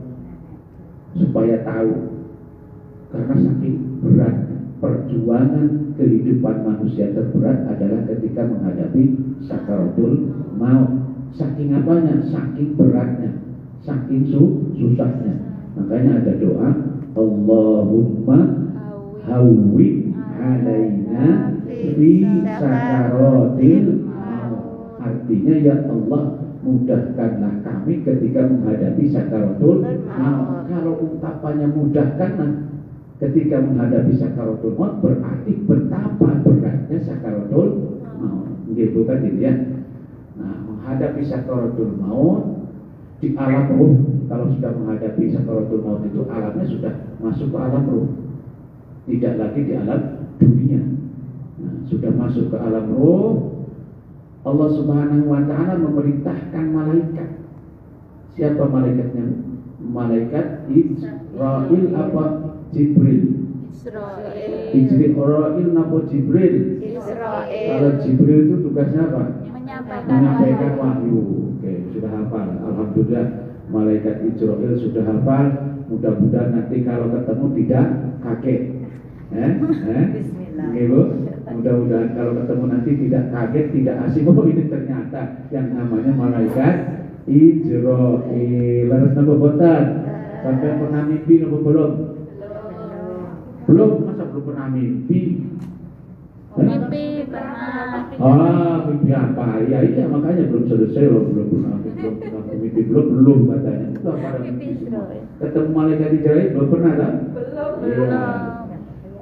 A: supaya tahu, karena saking berat perjuangan kehidupan manusia terberat adalah ketika menghadapi sakaratul maut. Saking apanya? Saking beratnya, saking susahnya. Makanya ada doa, Allahumma hawwin alaina fi sakaratil maut. Artinya ya Allah, mudahkanlah kami ketika menghadapi sakaratul maut. Kalau ungkapannya mudahkanlah ketika menghadapi sakaratul maut, berarti betapa beratnya sakaratul maut. Gitu kan ya. Nah, menghadapi sakaratul maut di alam ruh. Kalau sudah menghadapi sakaratul maut itu alamnya sudah masuk ke alam ruh, tidak lagi di alam dunia. Nah, sudah masuk ke alam ruh. Allah Subhanahu wa ta'ala memerintahkan malaikat. Siapa malaikatnya? Malaikat Israil apa Jibril? Israil apa Jibril? Kalau Jibril itu tugasnya apa? Menyampaikan wahyu. Oke, sudah hafal. Alhamdulillah, malaikat Israil sudah hafal. Mudah-mudahan nanti kalau ketemu tidak kaget.
D: Bismillah.
A: Oke, Bu. Mudah-mudahan kalau ketemu nanti tidak kaget, tidak asing. Oh, ini ternyata yang namanya malaikat Israil. Harus nambah botan. Sampai pernah mimpi nopo belum? Belum, masa belum pernah mimpi?
B: Mimpi pernah.
A: Mimpi apa? Ya iya makanya belum selesai loh, belum pernah mimpi belum katanya. Itu apa mimpi semua? Ketemu malaikat Israil belum pernah kan?
C: Belum.
A: Iya.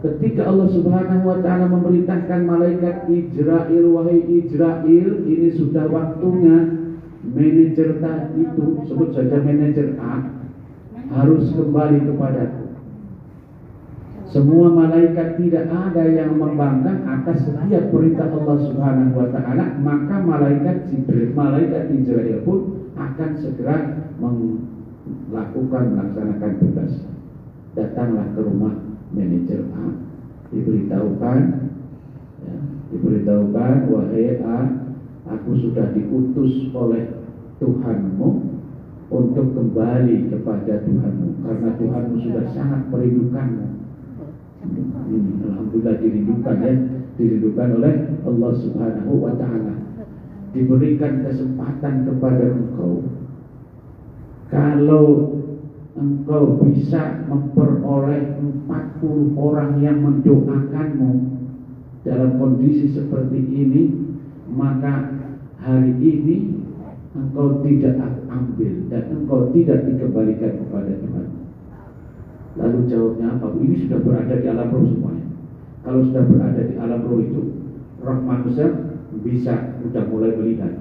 A: Ketika Allah Subhanahu wa taala memerintahkan malaikat Israil, wahai Israil, ini sudah waktunya manajer tadi itu, sebut saja manajer A, harus kembali kepadaku. Semua malaikat tidak ada yang membangkang atas setiap perintah Allah Subhanahu wa taala, maka malaikat Israil pun akan segera melaksanakan tugas. Datanglah ke rumah manajer A, diberitahukan, wahai A, aku sudah diutus oleh Tuhanmu untuk kembali kepada Tuhanmu, karena Tuhanmu sudah sangat merindukanmu. Alhamdulillah dirindukan oleh Allah Subhanahu wa taala. Diberikan kesempatan kepada engkau, kalau engkau bisa memperoleh 40 orang yang mendoakanmu dalam kondisi seperti ini, maka hari ini engkau tidak ambil dan engkau tidak dikembalikan kepada Tuhan. Lalu jawabnya apa? Ini sudah berada di alam roh semuanya. Kalau sudah berada di alam roh itu, roh manusia bisa sudah mulai melihat.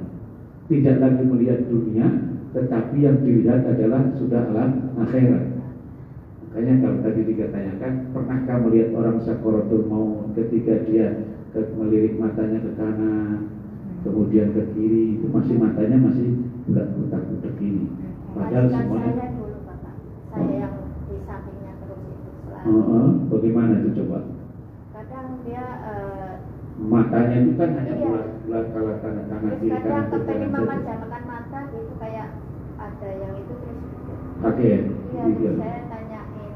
A: Tidak lagi melihat dunia, tetapi yang dilihat adalah sudah alam akhirat. Makanya kalau tadi ditanyakan, pernahkah melihat orang sakaratul maut ketika dia melirik matanya ke kanan, kemudian ke kiri, itu masih matanya masih budak-budak ini. Padahal semuanya.
E: Saya dulu, Bapak. Saya yang di sampingnya terus itu selalu.
A: Bagaimana itu coba?
E: Kadang dia
A: Matanya itu kan hanya
E: iya.
A: bulat kalau kanan
E: Terus
A: kiri
E: kadang
A: kanan
E: kepengen
A: saja.
E: memejamkan mata gitu, kayak ada yang itu terus.
A: Oke,
E: Iya, terus saya tanyain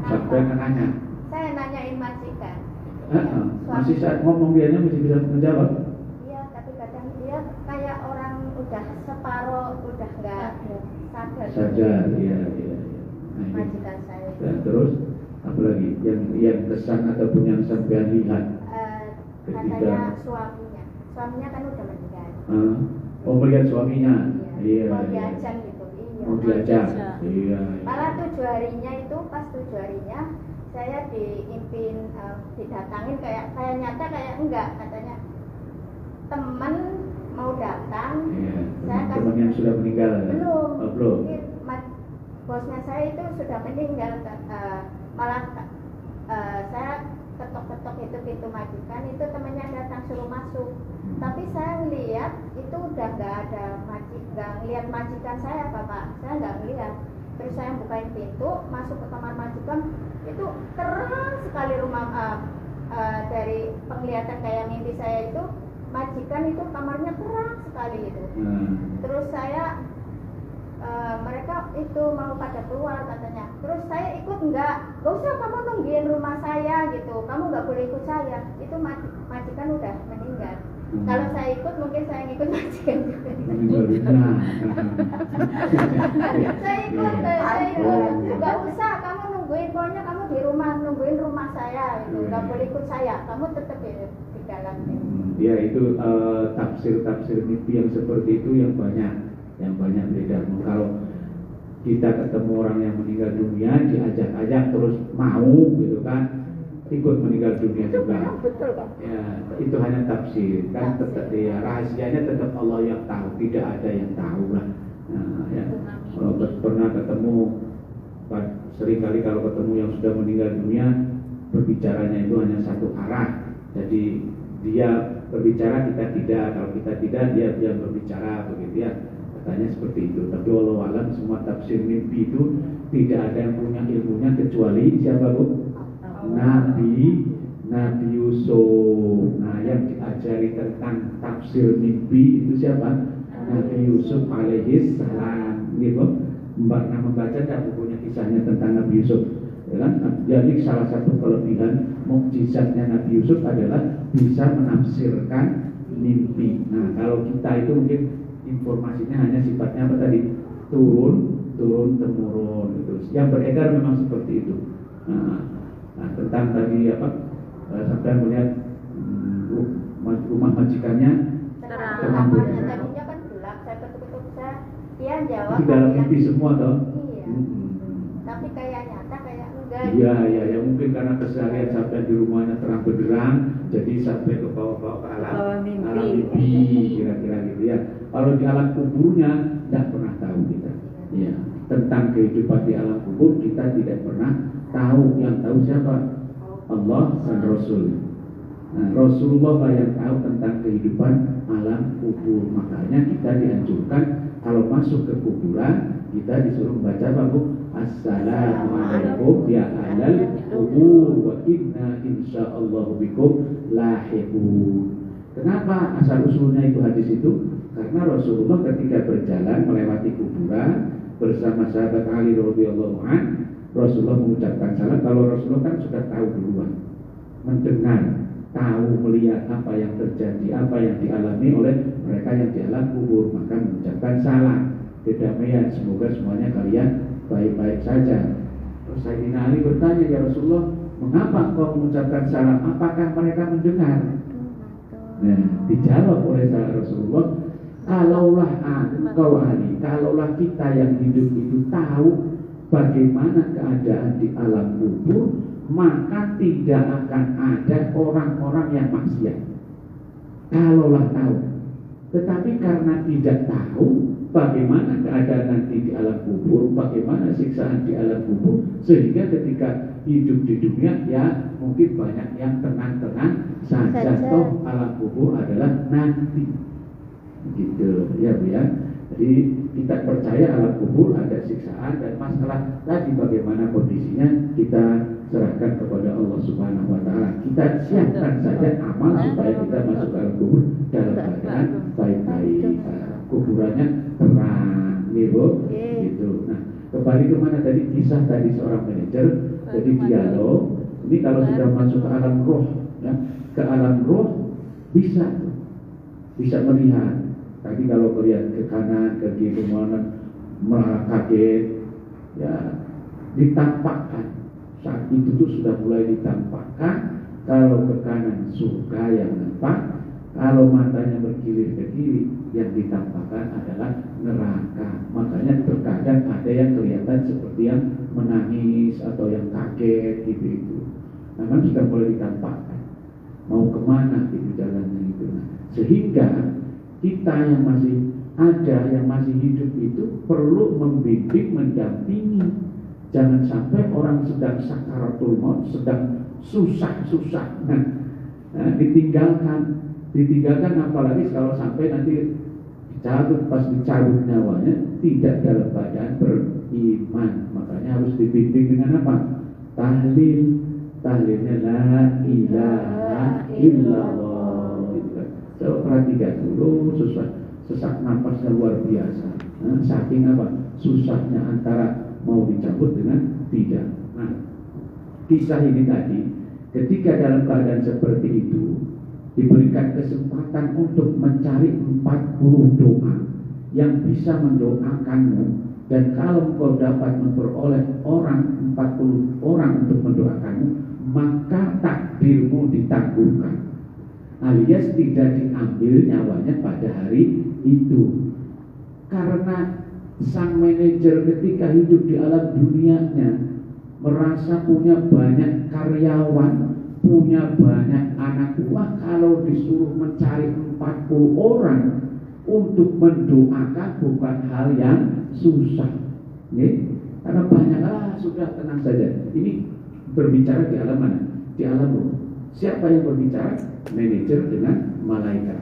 A: sampai
E: kenapa.
A: nanya.
E: Saya nanyain majikan.
A: Masih saat ngomong dianya masih bisa menjawab.
E: Iya, tapi kadang dia kayak orang udah separuh, udah nggak sadar.
A: Sadar, iya. Nah, ini.
E: Majikan saya.
A: Dan terus apalagi yang kesan ataupun yang sampean lihat
E: Katanya suaminya kan udah meninggal.
A: melihat suaminya. Iya.
E: Mau diajak gitu. Iya.
A: Mau diajak. Iya.
E: Malah 7 harinya itu, pas 7 harinya saya diimpin didatangin kayak nyata kayak enggak, katanya teman mau datang.
A: Iya.
E: Saya
A: Teman yang sudah meninggal.
E: belum.
A: Belum.
E: Mungkin bosnya saya itu sudah meninggal, malah saya ketok-ketok itu pintu majikan, itu temannya datang suruh masuk, tapi saya lihat itu udah nggak ada nggak ngelihat majikan saya, Bapak, saya nggak ngelihat. Terus saya bukain pintu masuk ke kamar majikan, itu terang sekali rumah, dari penglihatan kayak mimpi saya itu majikan itu kamarnya terang sekali itu. Terus saya mereka itu mau pada keluar katanya, terus saya ikut gak usah kamu nungguin rumah saya gitu, kamu nggak boleh ikut saya, itu majikan udah meninggal. Kalau saya ikut mungkin saya ngikut majikan juga. Saya ikut nggak usah kamu nungguin, pokoknya kamu di rumah nungguin rumah saya itu, nggak boleh ikut saya, kamu tetap di dalam.
A: Ya itu tafsir mimpi yang seperti itu yang banyak beda. Kalau kita ketemu orang yang meninggal dunia, diajak-ajak terus mau gitu kan, ikut meninggal dunia juga.
E: Betul kan?
A: Ya, itu hanya tafsir kan, tetap ya, rahasianya tetap Allah yang tahu, tidak ada yang tahu lah. Nah, ya. Kalau pernah ketemu, seringkali kalau ketemu yang sudah meninggal dunia, berbicaranya itu hanya satu arah. Jadi dia berbicara, kita tidak. Kalau kita tidak, dia berbicara begitu ya. Katanya seperti itu. Tapi wallahu alam, semua tafsir mimpi itu tidak ada yang punya ilmunya kecuali siapa, Bu? Nabi Yusuf. Nah, yang diajari tentang tafsir mimpi itu siapa? Nabi Yusuf alaihi salam. Gitu. Mbak membaca tak bukunya kisahnya tentang Nabi Yusuf? Ya kan? Jadi salah satu kelebihan mukjizatnya Nabi Yusuf adalah bisa menafsirkan mimpi. Nah, kalau kita itu mungkin informasinya hanya sifatnya apa tadi? Turun temurun gitu. Yang beredar memang seperti itu. Nah, tentang tadi apa? Sampai melihat rumah majikannya terang benderang.
E: Tadinya kan gelap, saya ketuk-ketuk dia jawab.
A: Itu dalam mimpi semua toh?
E: Iya. Tapi kayak nyata kayak enggak.
A: Iya, ya mungkin karena keseharian sampai di rumahnya terang benderang, jadi sampai ke bawah-bawah ke alam mimpi, kira-kira gitu ya. Kalau di alam kuburnya tidak pernah tahu kita. Ya, tentang kehidupan di alam kubur kita tidak pernah tahu. Yang tahu siapa? Allah dan Rasul. Nah, Rasulullah lah yang tahu tentang kehidupan alam kubur. Makanya kita dianjurkan kalau masuk ke kuburan kita disuruh membaca apa Bu? Assalamualaikum ya ahlal kubur wa inna insyaallahu bikum lahiqun. Kenapa asal usulnya itu hadis itu? Karena Rasulullah ketika berjalan melewati kuburan bersama sahabat Ali radhiyallahu anhu, Rasulullah mengucapkan salam. Kalau Rasulullah kan sudah tahu duluan, mendengar, tahu, melihat apa yang terjadi, apa yang dialami oleh mereka yang di alam kubur, maka mengucapkan salam, kedamaian, semoga semuanya kalian baik-baik saja. Terus Sayyidina Ali bertanya, ya Rasulullah, mengapa kau mengucapkan salam? Apakah mereka mendengar? Nah, dijawab oleh Rasulullah, kalaulah engkau Ali, kalaulah kita yang hidup itu tahu bagaimana keadaan di alam kubur, maka tidak akan ada orang-orang yang maksiat. Kalaulah tahu. Tetapi karena tidak tahu bagaimana keadaan nanti di alam kubur, bagaimana siksaan di alam kubur, sehingga ketika hidup di dunia ya mungkin banyak yang tenang-tenang saja. Toh alam kubur adalah nanti. Gitu ya Bu ya. Jadi kita percaya alam kubur ada siksaan, dan masalah tadi bagaimana kondisinya kita serahkan kepada Allah Subhanahu wa taala. Kita siapkan saja amal supaya kita masuk ke alam kubur dalam keadaan baik-baik. Kuburannya terang, gitu. Nah, kembali ke mana tadi kisah tadi seorang manajer. Jadi dialog. Ini kalau sudah masuk ke alam roh, ya, ke alam roh bisa melihat. Tadi kalau melihat ke kanan, ke kiri, malah kaget, ya ditampakkan. Saat itu tuh sudah mulai ditampakkan. Kalau ke kanan surga yang nampak, kalau matanya berkilir ke kiri, yang ditampakkan adalah neraka. Makanya terkadang ada yang kelihatan seperti yang menangis atau yang kaget gitu. Memang sudah mulai ditampakkan. Mau kemana gitu jalannya itu. Nah, sehingga kita yang masih ada, yang masih hidup itu perlu membimbing, mendampingi. Jangan sampai orang sedang sakaratul maut, sedang susah-susah, ditinggalkan apalagi kalau sampai nanti pas dicabut nyawanya tidak dalam keadaan beriman. Makanya harus dibimbing dengan apa? Tahlilnya la ilaha illallah. Coba perhatikan dulu, sesak napasnya luar biasa. Saking apa? Susahnya antara mau dicabut dengan tidak. Nah, kisah ini tadi, ketika dalam keadaan seperti itu, diberikan kesempatan untuk mencari 40 doa yang bisa mendoakanmu, dan kalau kau dapat memperoleh 40 orang untuk mendoakanmu, maka takdirmu ditangguhkan, alias tidak diambil nyawanya pada hari itu. Karena sang manajer ketika hidup di alam dunianya merasa punya banyak karyawan, punya banyak anak buah, kalau disuruh mencari 40 orang untuk mendoakan bukan hal yang susah. Karena banyak, sudah tenang saja. Ini berbicara di alam mana? Di alam roh. Siapa yang berbicara? Manajer dengan malaikat.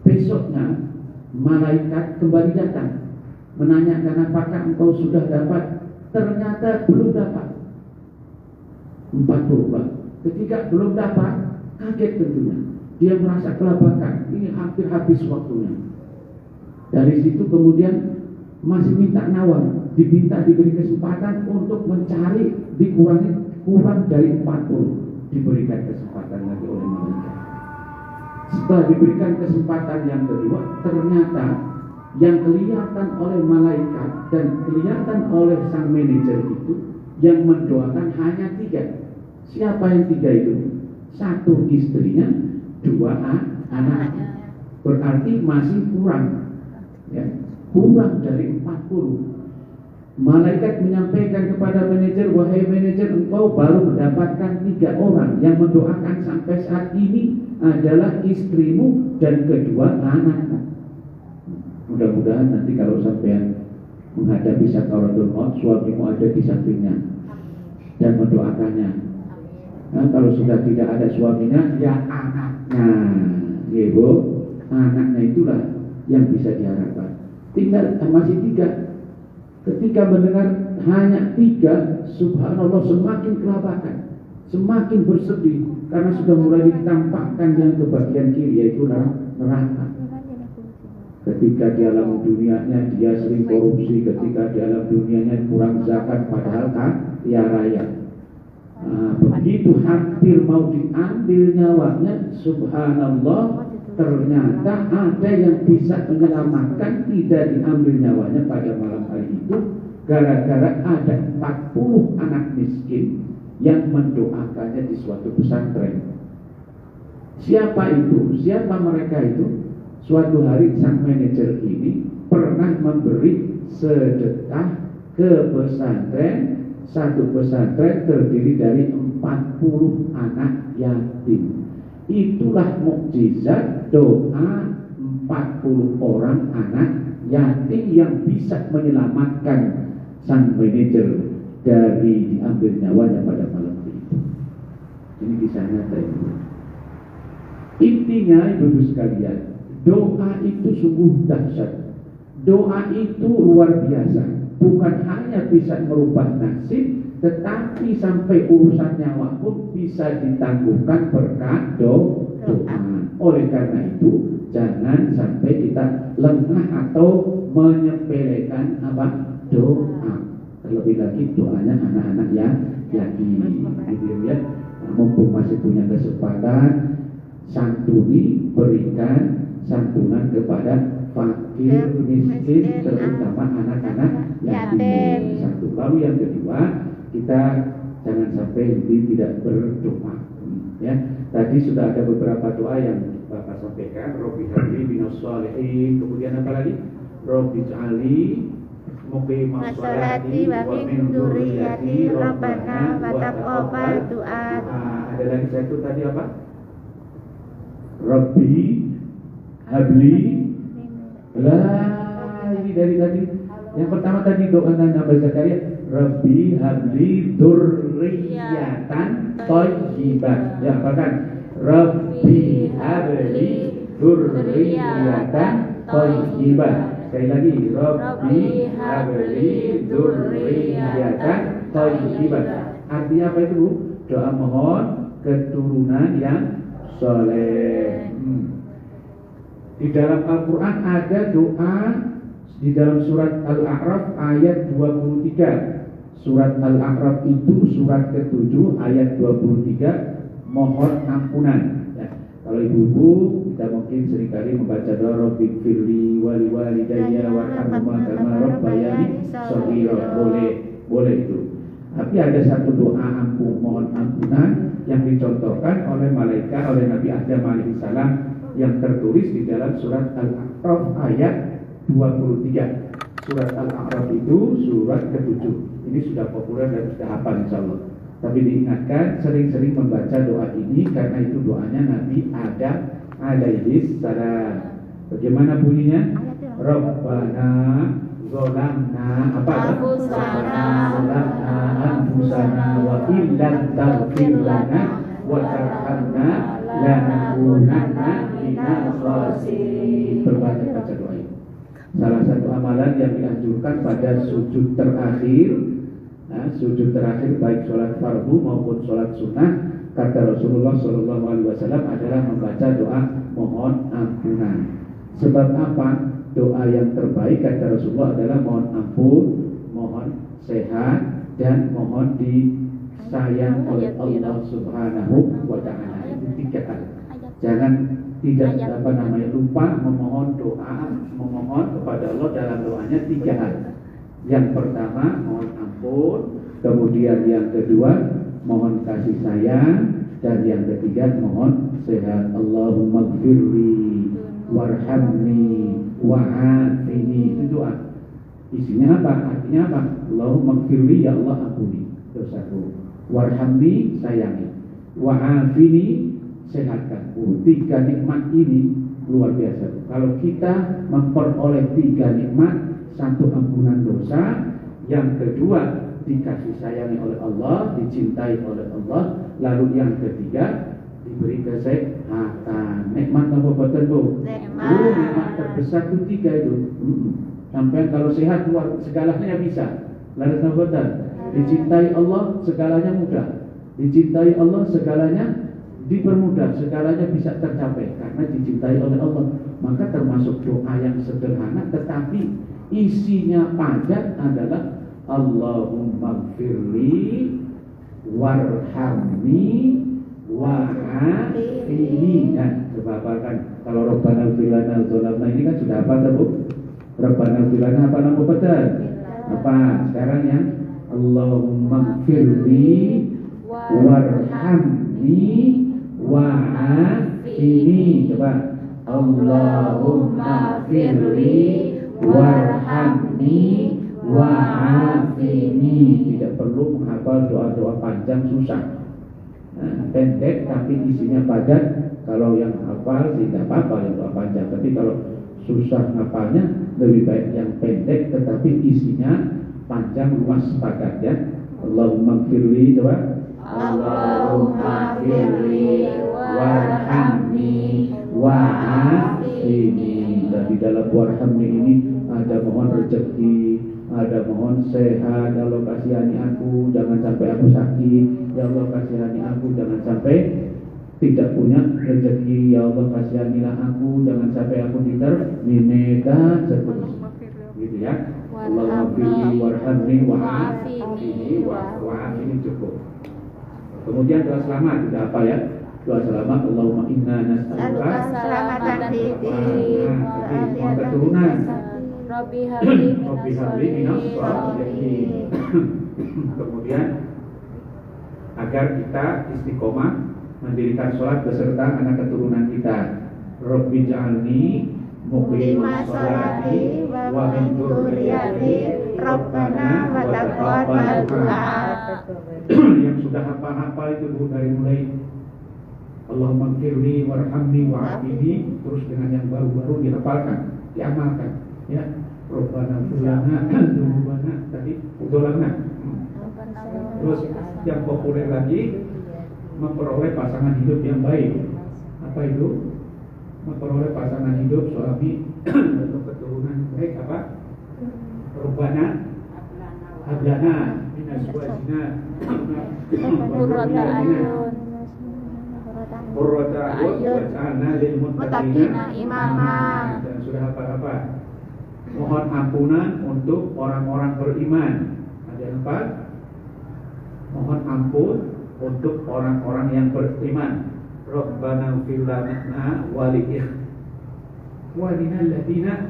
A: Besoknya malaikat kembali datang menanyakan apakah engkau sudah dapat. Ternyata belum dapat 40 Pak. Ketika belum dapat, kaget tentunya. Dia merasa kelabakan. Ini hampir habis waktunya. Dari situ kemudian masih minta nawar. diberi kesempatan untuk mencari, dikurangi kurang dari 40, diberikan kesempatan lagi oleh malaikat. Setelah diberikan kesempatan yang kedua, ternyata yang kelihatan oleh malaikat dan kelihatan oleh sang manajer itu yang mendoakan hanya 3. Siapa yang 3 itu? 1 istrinya, 2 anaknya. Berarti masih kurang, ya, kurang dari 40. Malaikat menyampaikan kepada manajer, wahai manajer, engkau baru mendapatkan 3 orang yang mendoakan sampai saat ini adalah istrimu dan kedua anakmu. Mudah-mudahan nanti kalau sampean menghadapi sakaratul maut, suamimu ada di sampingnya dan mendoakannya. Nah, kalau sudah tidak ada suaminya, ya anaknya, ya Bu, anaknya itulah yang bisa diharapkan. Tinggal masih 3. Ketika mendengar hanya 3, subhanallah semakin kelabakan, semakin bersedih karena sudah mulai ditampakkan yang ke bagian kiri, yaitu neraka. Ketika di alam dunianya dia sering korupsi, ketika di alam dunianya kurang zakat padahal kaya raya. Begitu hampir mau diambil nyawanya, subhanallah, ternyata ada yang bisa menyelamatkan, tidak diambil nyawanya pada malam hari itu gara-gara ada 40 anak miskin yang mendoakannya di suatu pesantren. Siapa itu? Siapa mereka itu? Suatu hari sang manajer ini pernah memberi sedekah ke pesantren. Satu pesantren terdiri dari 40 anak yatim. Itulah mukjizat doa 40 orang anak yatim yang bisa menyelamatkan sang manajer dari diambil nyawanya pada malam itu. Ini kisah nyata itu. Intinya ibu-ibu sekalian, doa itu sungguh dahsyat. Doa itu luar biasa. Bukan hanya bisa merubah nasib, tetapi sampai urusan nyawa pun bisa ditangguhkan berkat doa. Oleh karena itu, jangan sampai kita lengah atau menyepelekan doa. Terlebih lagi doanya anak-anak yang yatim. Ya, mumpung masih punya kesempatan, santuni, berikan santunan kepada fakir, miskin, terutama anak-anak yatim. Satu. Lalu yang kedua, kita jangan sampai tidak berdoa. Ya, tadi sudah ada beberapa doa yang Bapak sampaikan. Robbi habli minas sholihin. Kemudian apa lagi? Robbi ij'alni muqimas sholati wa min dzurriyyati rabbana wa taqabbal du'a. Ada lagi satu tadi apa? Robbi habli. Lah, ini dari tadi. Yang pertama tadi doa Nabi Zakaria, Rabbi habli dzurriyyatan thayyibah. Ya, apa kan? Rabbi habli dzurriyyatan thayyibah. Sekali lagi, Rabbi habli dzurriyyatan thayyibah. Artinya apa itu, Bu? Doa mohon keturunan yang soleh. Di dalam Al-Quran ada doa di dalam surat Al-A'raf ayat 23. Surat Al-A'raf itu surat ke-7 ayat 23, mohon ampunan. Ya, kalau ibu-ibu kita mungkin seringkali membaca doa Rabbighfirli wa liwalidayya warhamhuma kama rabbayani shaghira. Boleh itu. Tapi ada satu doa mohon ampunan yang dicontohkan oleh malaikat, oleh Nabi Adam alaihissalam, yang tertulis di dalam surat Al-A'raf ayat 23. Surat Al-A'raf itu surat ke-7. Ini sudah populer dan sudah hafal insyaallah. Tapi diingatkan sering-sering membaca doa ini karena itu doanya Nabi Adam alaihi salam. Bagaimana bunyinya? Rabbana zolamna anfusana wa illam taghfir lana wa tarhamna lanakunanna minal khasirin. Baca doa ini. Salah satu amalan yang dianjurkan pada sujud terakhir, sujud terakhir baik sholat fardu maupun sholat sunnah, kata Rasulullah SAW adalah membaca doa mohon ampunan. Sebab apa? Doa yang terbaik kata Rasulullah adalah mohon ampun, sehat, dan mohon disayang oleh Allah Subhanahu wa Ta'ala. Itu 3 hal. Jangan tidak lupa memohon doa, memohon kepada Allah dalam doanya 3 hal. Yang pertama mohon ampun, kemudian yang kedua mohon kasih sayang, dan yang ketiga mohon sehat. Allahumma gfirli warhamni wa'afini. Itu doa. Isinya apa? Artinya apa? Allahumma gfirli, ya Allah ampuni dosaku. Warhamni, sayangi. Wa'afini, sehatkan. 3 nikmat ini luar biasa. Kalau kita memperoleh 3 nikmat, 1 ampunan dosa, yang kedua dikasih sayangi oleh Allah, dicintai oleh Allah, lalu yang ketiga diberi kesehatan. Nikmat apa betul Bu? Nikmat terbesar itu 3 itu. Sampai kalau sehat luar segalanya bisa. Lalu apa betul? Dicintai Allah segalanya mudah. Dicintai Allah segalanya dipermudah, segalanya bisa tercapai karena dicintai oleh Allah. Maka termasuk doa yang sederhana tetapi isinya padat adalah Allahumma gfirli warhamni wa'afini. Nah, coba kan kalau Rabbana gfir lana dzolamna ini kan sudah apa Bu? Rabbana gfir lana apa nama betul? Apa? Sekarang yang Allahumma gfirli warhamni wa'afini. Coba Allahumma gfirli warhamni wa'afini. Tidak perlu menghafal doa-doa panjang susah. Pendek tapi isinya padat. Kalau yang hafal sih tidak apa-apa yang doa panjang. Tapi kalau susah ngapalnya lebih baik yang pendek tetapi isinya panjang, luas, padat ya. Allahumma gfirli, coba Allahumma gfirli warhamni wa'afini. Dan di dalam warhamni ini ada mohon rezeki, ada mohon sehat. Ya Allah kasihani aku, jangan sampai aku sakit. Ya Allah kasihani aku, jangan sampai tidak punya rezeki. Ya Allah kasihanilah aku, jangan sampai aku ditermineta seterusnya. Gitu ya. Allahumma gfirli warhamni wa'afini. Wa'afini cukup. Kemudian doa selamat, tidak apa ya? Doa selamat, Allahumma inna nas'aluka
E: Selamatan di
A: keturunan.
B: Rabbi habli
A: minas sholihin. Kemudian agar kita istiqomah mendirikan sholat beserta anak keturunan kita. Rabbi ja'alni muqimas sholati wa min dzurriyyati Rabbana wa taqabbal du'a. Yang sudah hafal-hafal itu Bu, dari mulai Allahumma gfirli warhamni wa'afini terus dengan yang baru-baru dihafalkan, diamalkan ya. Rabbana fulana dzunubana tadi udolana. Terus yang populer lagi memperoleh pasangan hidup yang baik. Apa itu? Memperoleh pasangan hidup suami untuk keturunan baik apa? Rabbana hablana minas azwajina
B: qurrata a'yun
A: qurrata waj'alna lil muttaqina
B: imama.
A: Dan sudah apa-apa. Mohon ampunan untuk orang-orang beriman. Ada yang empat. Mohon ampun untuk orang-orang yang beriman. Rabbana ighfir lana wa li ikhwanina alladziina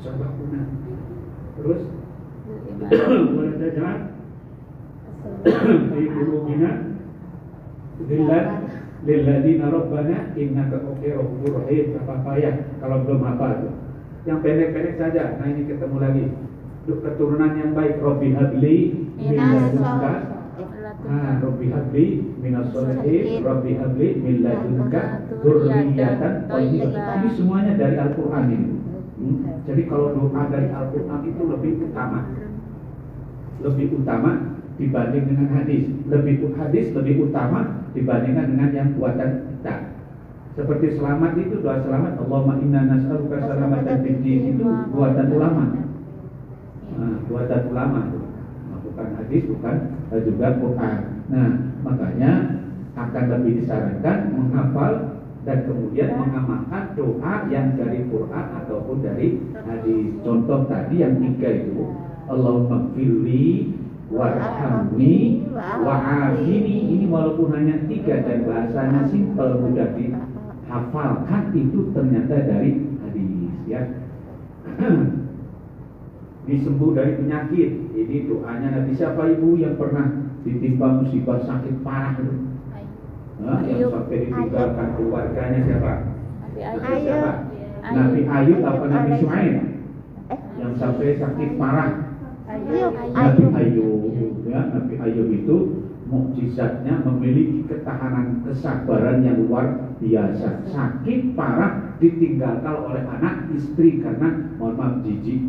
A: sabaquna. Terus wa la taj'al fi qulubina dzillan lil ladziina rabbana innaka ghafurur rahim. Apa ya kalau belum hafal. Yang pendek-pendek saja. Nah ini ketemu lagi. Untuk keturunan yang baik, Rabbi habli minas ladunka. Rabbi habli minas sholihin, Rabbi habli min ladunka dzurriyyatan thayyibah. Ini semuanya dari Al-Qur'an ini. Jadi kalau doa dari Al-Qur'an itu lebih utama. Lebih utama dibanding dengan hadis. Lebih utama dibandingkan dengan yang buatan kita. Seperti selamat itu, doa selamat Allahumma inna nas'aluka salamatan fid din, itu buatan ulama. Buatan ulama, bukan hadis, bukan juga Quran. Nah, makanya akan lebih disarankan menghafal dan kemudian mengamalkan doa yang dari Quran ataupun dari hadis. Contoh tadi yang 3 itu Allahumma firli warhamni wa'afini. Ini walaupun hanya 3 dan bahasanya simpel, mudah dihafalkan, itu ternyata dari hadis ya. Disembuh dari penyakit. Ini doanya Nabi. Siapa ibu yang pernah ditimpa musibah sakit parah itu? Yang sampai ditinggalkan keluarganya siapa? Siapa? Nabi Ayub apa Nabi Syuaib? Yang sampai sakit parah. Nabi Ayub. Ya, Nabi Ayub itu mukjizatnya memiliki ketahanan kesabaran yang luar biasa. Sakit parah ditinggalkan oleh anak istri karena mohon maaf jijik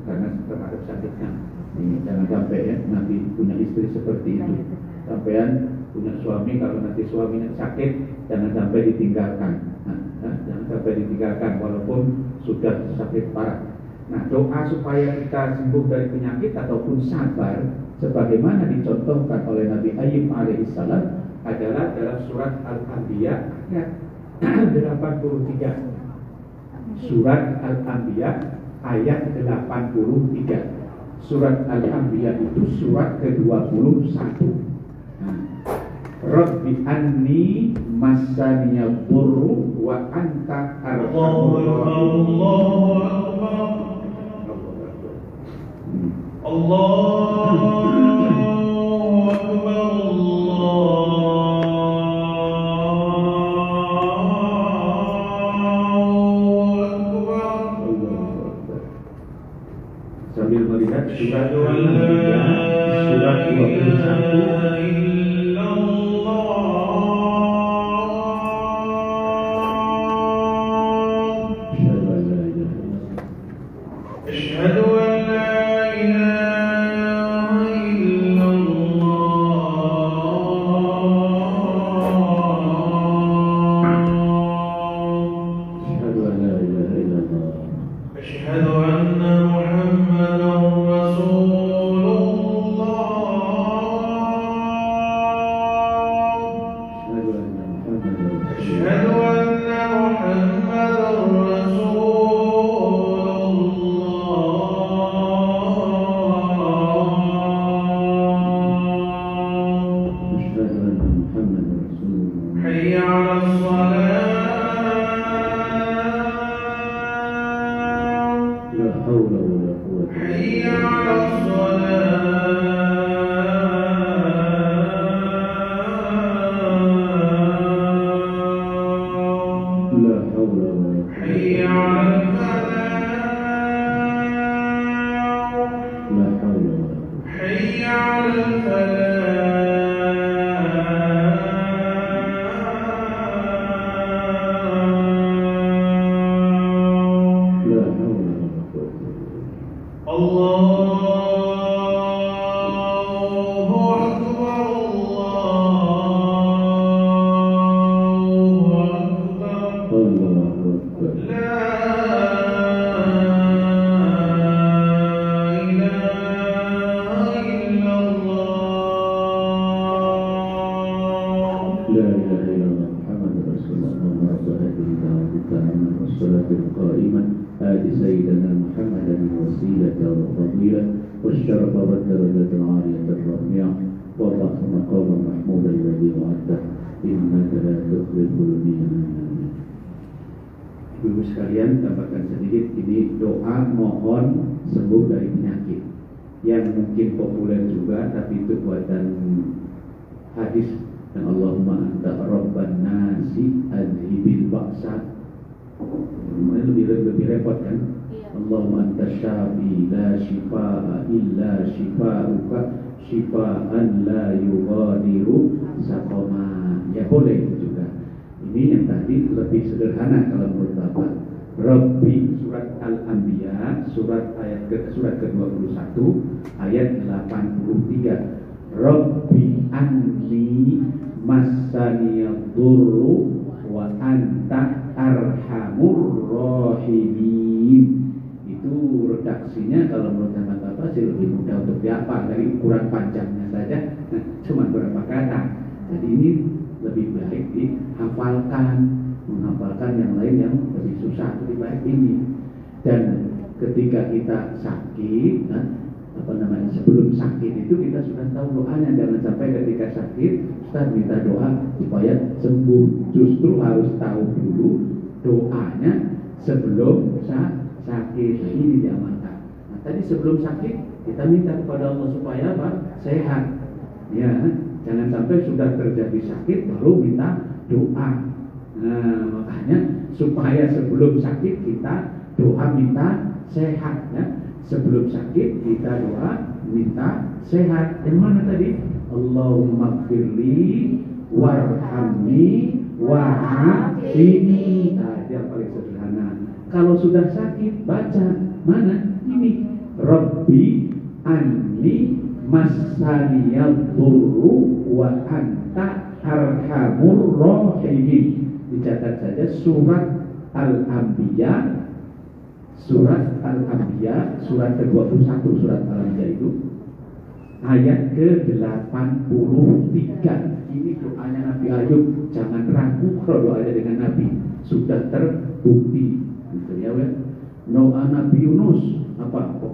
A: karena terhadap sakitnya. Ini jangan sampai ya Nabi punya istri seperti itu. Sampean punya suami, kalau nanti suaminya sakit jangan sampai ditinggalkan. Jangan sampai ditinggalkan walaupun sudah sakit parah. Nah, doa supaya kita sembuh dari penyakit ataupun sabar sebagaimana dicontohkan oleh Nabi Ayub alaihissalam adalah dalam surat Al-Anbiya ayat 83. Surat Al-Anbiya ayat 83. Surat Al-Anbiya itu surat ke-21. Rabbi anni massaniya burru wa anta arhamur rahimin. Allahu Akbar. Sambil melihat surat Al-Anbiya surat 21. Ibu sekalian, tambahkan sedikit, ini doa mohon sembuh dari penyakit yang mungkin populer juga, tapi itu buatan hadis. Dan Allahumma anta rabban nasi adhibil ba'sa. Lebih repot kan? Allahumma anta syafi la shifaa illa shifauka shifaan la yughadiru saqama. Ya boleh juga. Ini yang tadi lebih sederhana kalau menurut Bapak. Rabbi surat Al-Anbiya surat ke-21 ayat 83. Rabbi anni massaniya dhurru wa anta arhamur rahimin. Itu redaksinya kalau menurut Bapak sih lebih mudah untuk dihafal dari ukuran panjangnya saja. Cuma berapa kata. Jadi ini lebih baik dihafalkan, menghafalkan yang lain yang lebih susah, lebih baik ini. Dan ketika kita sakit, sebelum sakit itu kita sudah tahu doanya. Jangan sampai ketika sakit Ustaz minta doa supaya sembuh. Justru harus tahu dulu doanya sebelum sakit. Ini diamalkan. Nah, tadi sebelum sakit kita minta kepada Allah supaya apa? Sehat. Ya, jangan sampai sudah terjadi sakit baru minta doa. Nah, makanya supaya sebelum sakit kita doa minta sehat ya. Sebelum sakit kita doa minta sehat. Yang mana tadi? Allahumma firli warhamni wa'afini. Nah, itu yang paling sederhana. Kalau sudah sakit baca mana? Ini Rabbi anni massaniyad durru wa anta arhamur rahimin. Dicatat saja surat Al-Anbiya, surat Al-Anbiya, surat ke-21 surat Al-Anbiya itu ayat ke-83. Ini doanya Nabi Ayub. Jangan ragu kalau doanya dengan Nabi, sudah terbukti gitu ya. Doa Nabi Yunus apa?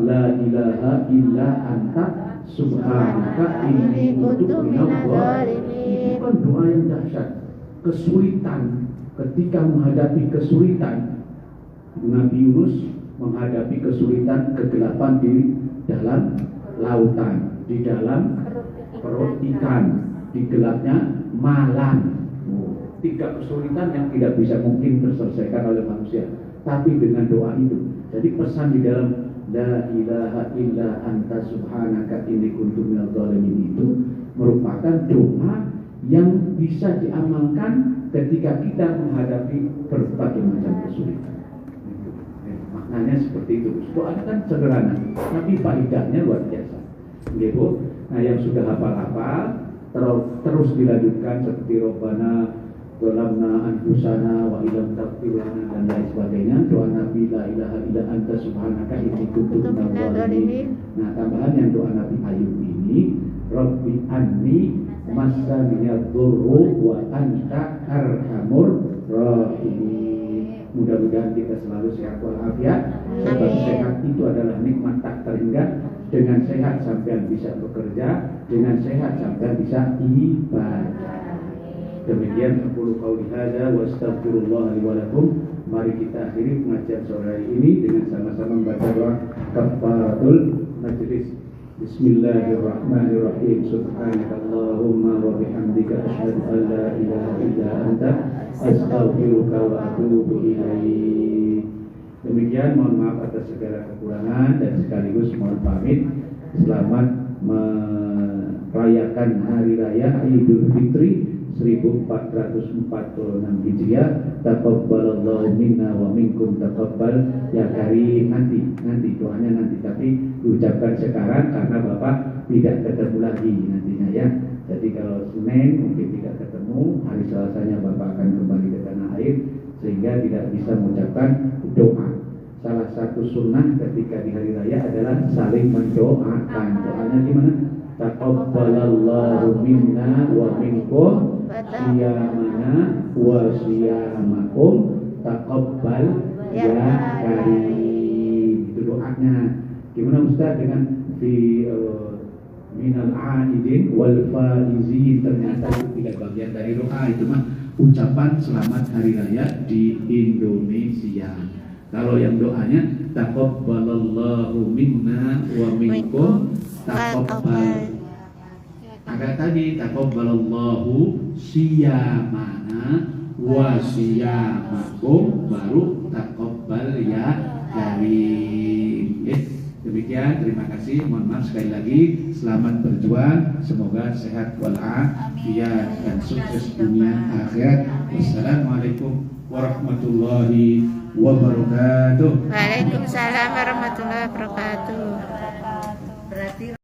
A: La ilaha illa anta subhanaka inni kuntu minadh dhalimin. Itu kan doa yang dahsyat. Kesulitan, ketika menghadapi kesulitan, Nabi Yunus menghadapi kesulitan kegelapan di dalam lautan, di dalam perut ikan, di gelapnya malam. Tiga kesulitan yang tidak bisa mungkin terselesaikan oleh manusia, tapi dengan doa itu. Jadi pesan di dalam La ilaha illa anta subhanaka inni kuntu minadh dhalimin itu merupakan doa yang bisa diamalkan ketika kita menghadapi berbagai macam kesulitan. Maknanya seperti itu. Doanya kan sederhana, tapi faedahnya luar biasa. Gitu. Nah, yang sudah hafal-hafal terus dilanjutkan seperti Rabbana Zalamna anfusana wa illam taghfir lana dan lain sebagainya. Doa Nabi la ilaha illa anta subhanaka inni kuntu minadh dhalimin. Nah, tambahan yang doa Nabi Ayub ini Rabbi anni massaniyad durru wa anta arhamur rahimin. Mudah-mudahan kita selalu sehat walafiat. Sebab sehat itu adalah nikmat tak terhingga. Dengan sehat sampean bisa bekerja, dengan sehat sampean bisa ibadah. Demikian aku qauli hadza wa astaghfirullah li wa lakum. Mari kita akhiri pengajian sore hari ini dengan sama-sama membaca doa kafaratul majlis. Bismillahirrahmanirrahim. Subhanakallahumma wa bihamdika asyhadu an la ilaha illa anta astaghfiruka wa atubu ilaik. Demikian, mohon maaf atas segala kekurangan dan sekaligus mohon pamit. Selamat merayakan hari raya Idul Fitri 1446 Hijriah. Taqabbalallahu minna wa minkum taqabbal ya karim. Nanti doanya nanti, tapi diucapkan sekarang karena Bapak tidak ketemu lagi nantinya ya. Jadi kalau Senin mungkin tidak ketemu, hari Selasanya Bapak akan kembali ke tanah air sehingga tidak bisa mengucapkan doa. Salah satu sunnah ketika di hari raya adalah saling mendoakan. Doanya gimana? Taqabbalallahu minna wa minkum siyamana wa siyamakum taqabbal ya karim. Itu doanya. Gimana Ustaz dengan fi minal aidin wal faizin? Ternyata itu tidak bagian dari doa, itu mah ucapan selamat hari raya di Indonesia. Kalau yang doanya taqabbalallahu minna wa minkum taqabbal. Ada tadi taqabbalallahu siyamana wa siyamakum, baru taqabbal ya karim. Demikian, terima kasih. Mohon maaf sekali lagi. Selamat berjuang. Semoga sehat walafiat dan sukses dunia akhirat. Wassalamualaikum warahmatullahi wabarakatuh.
B: Waalaikumsalam warahmatullahi wabarakatuh.
D: Berarti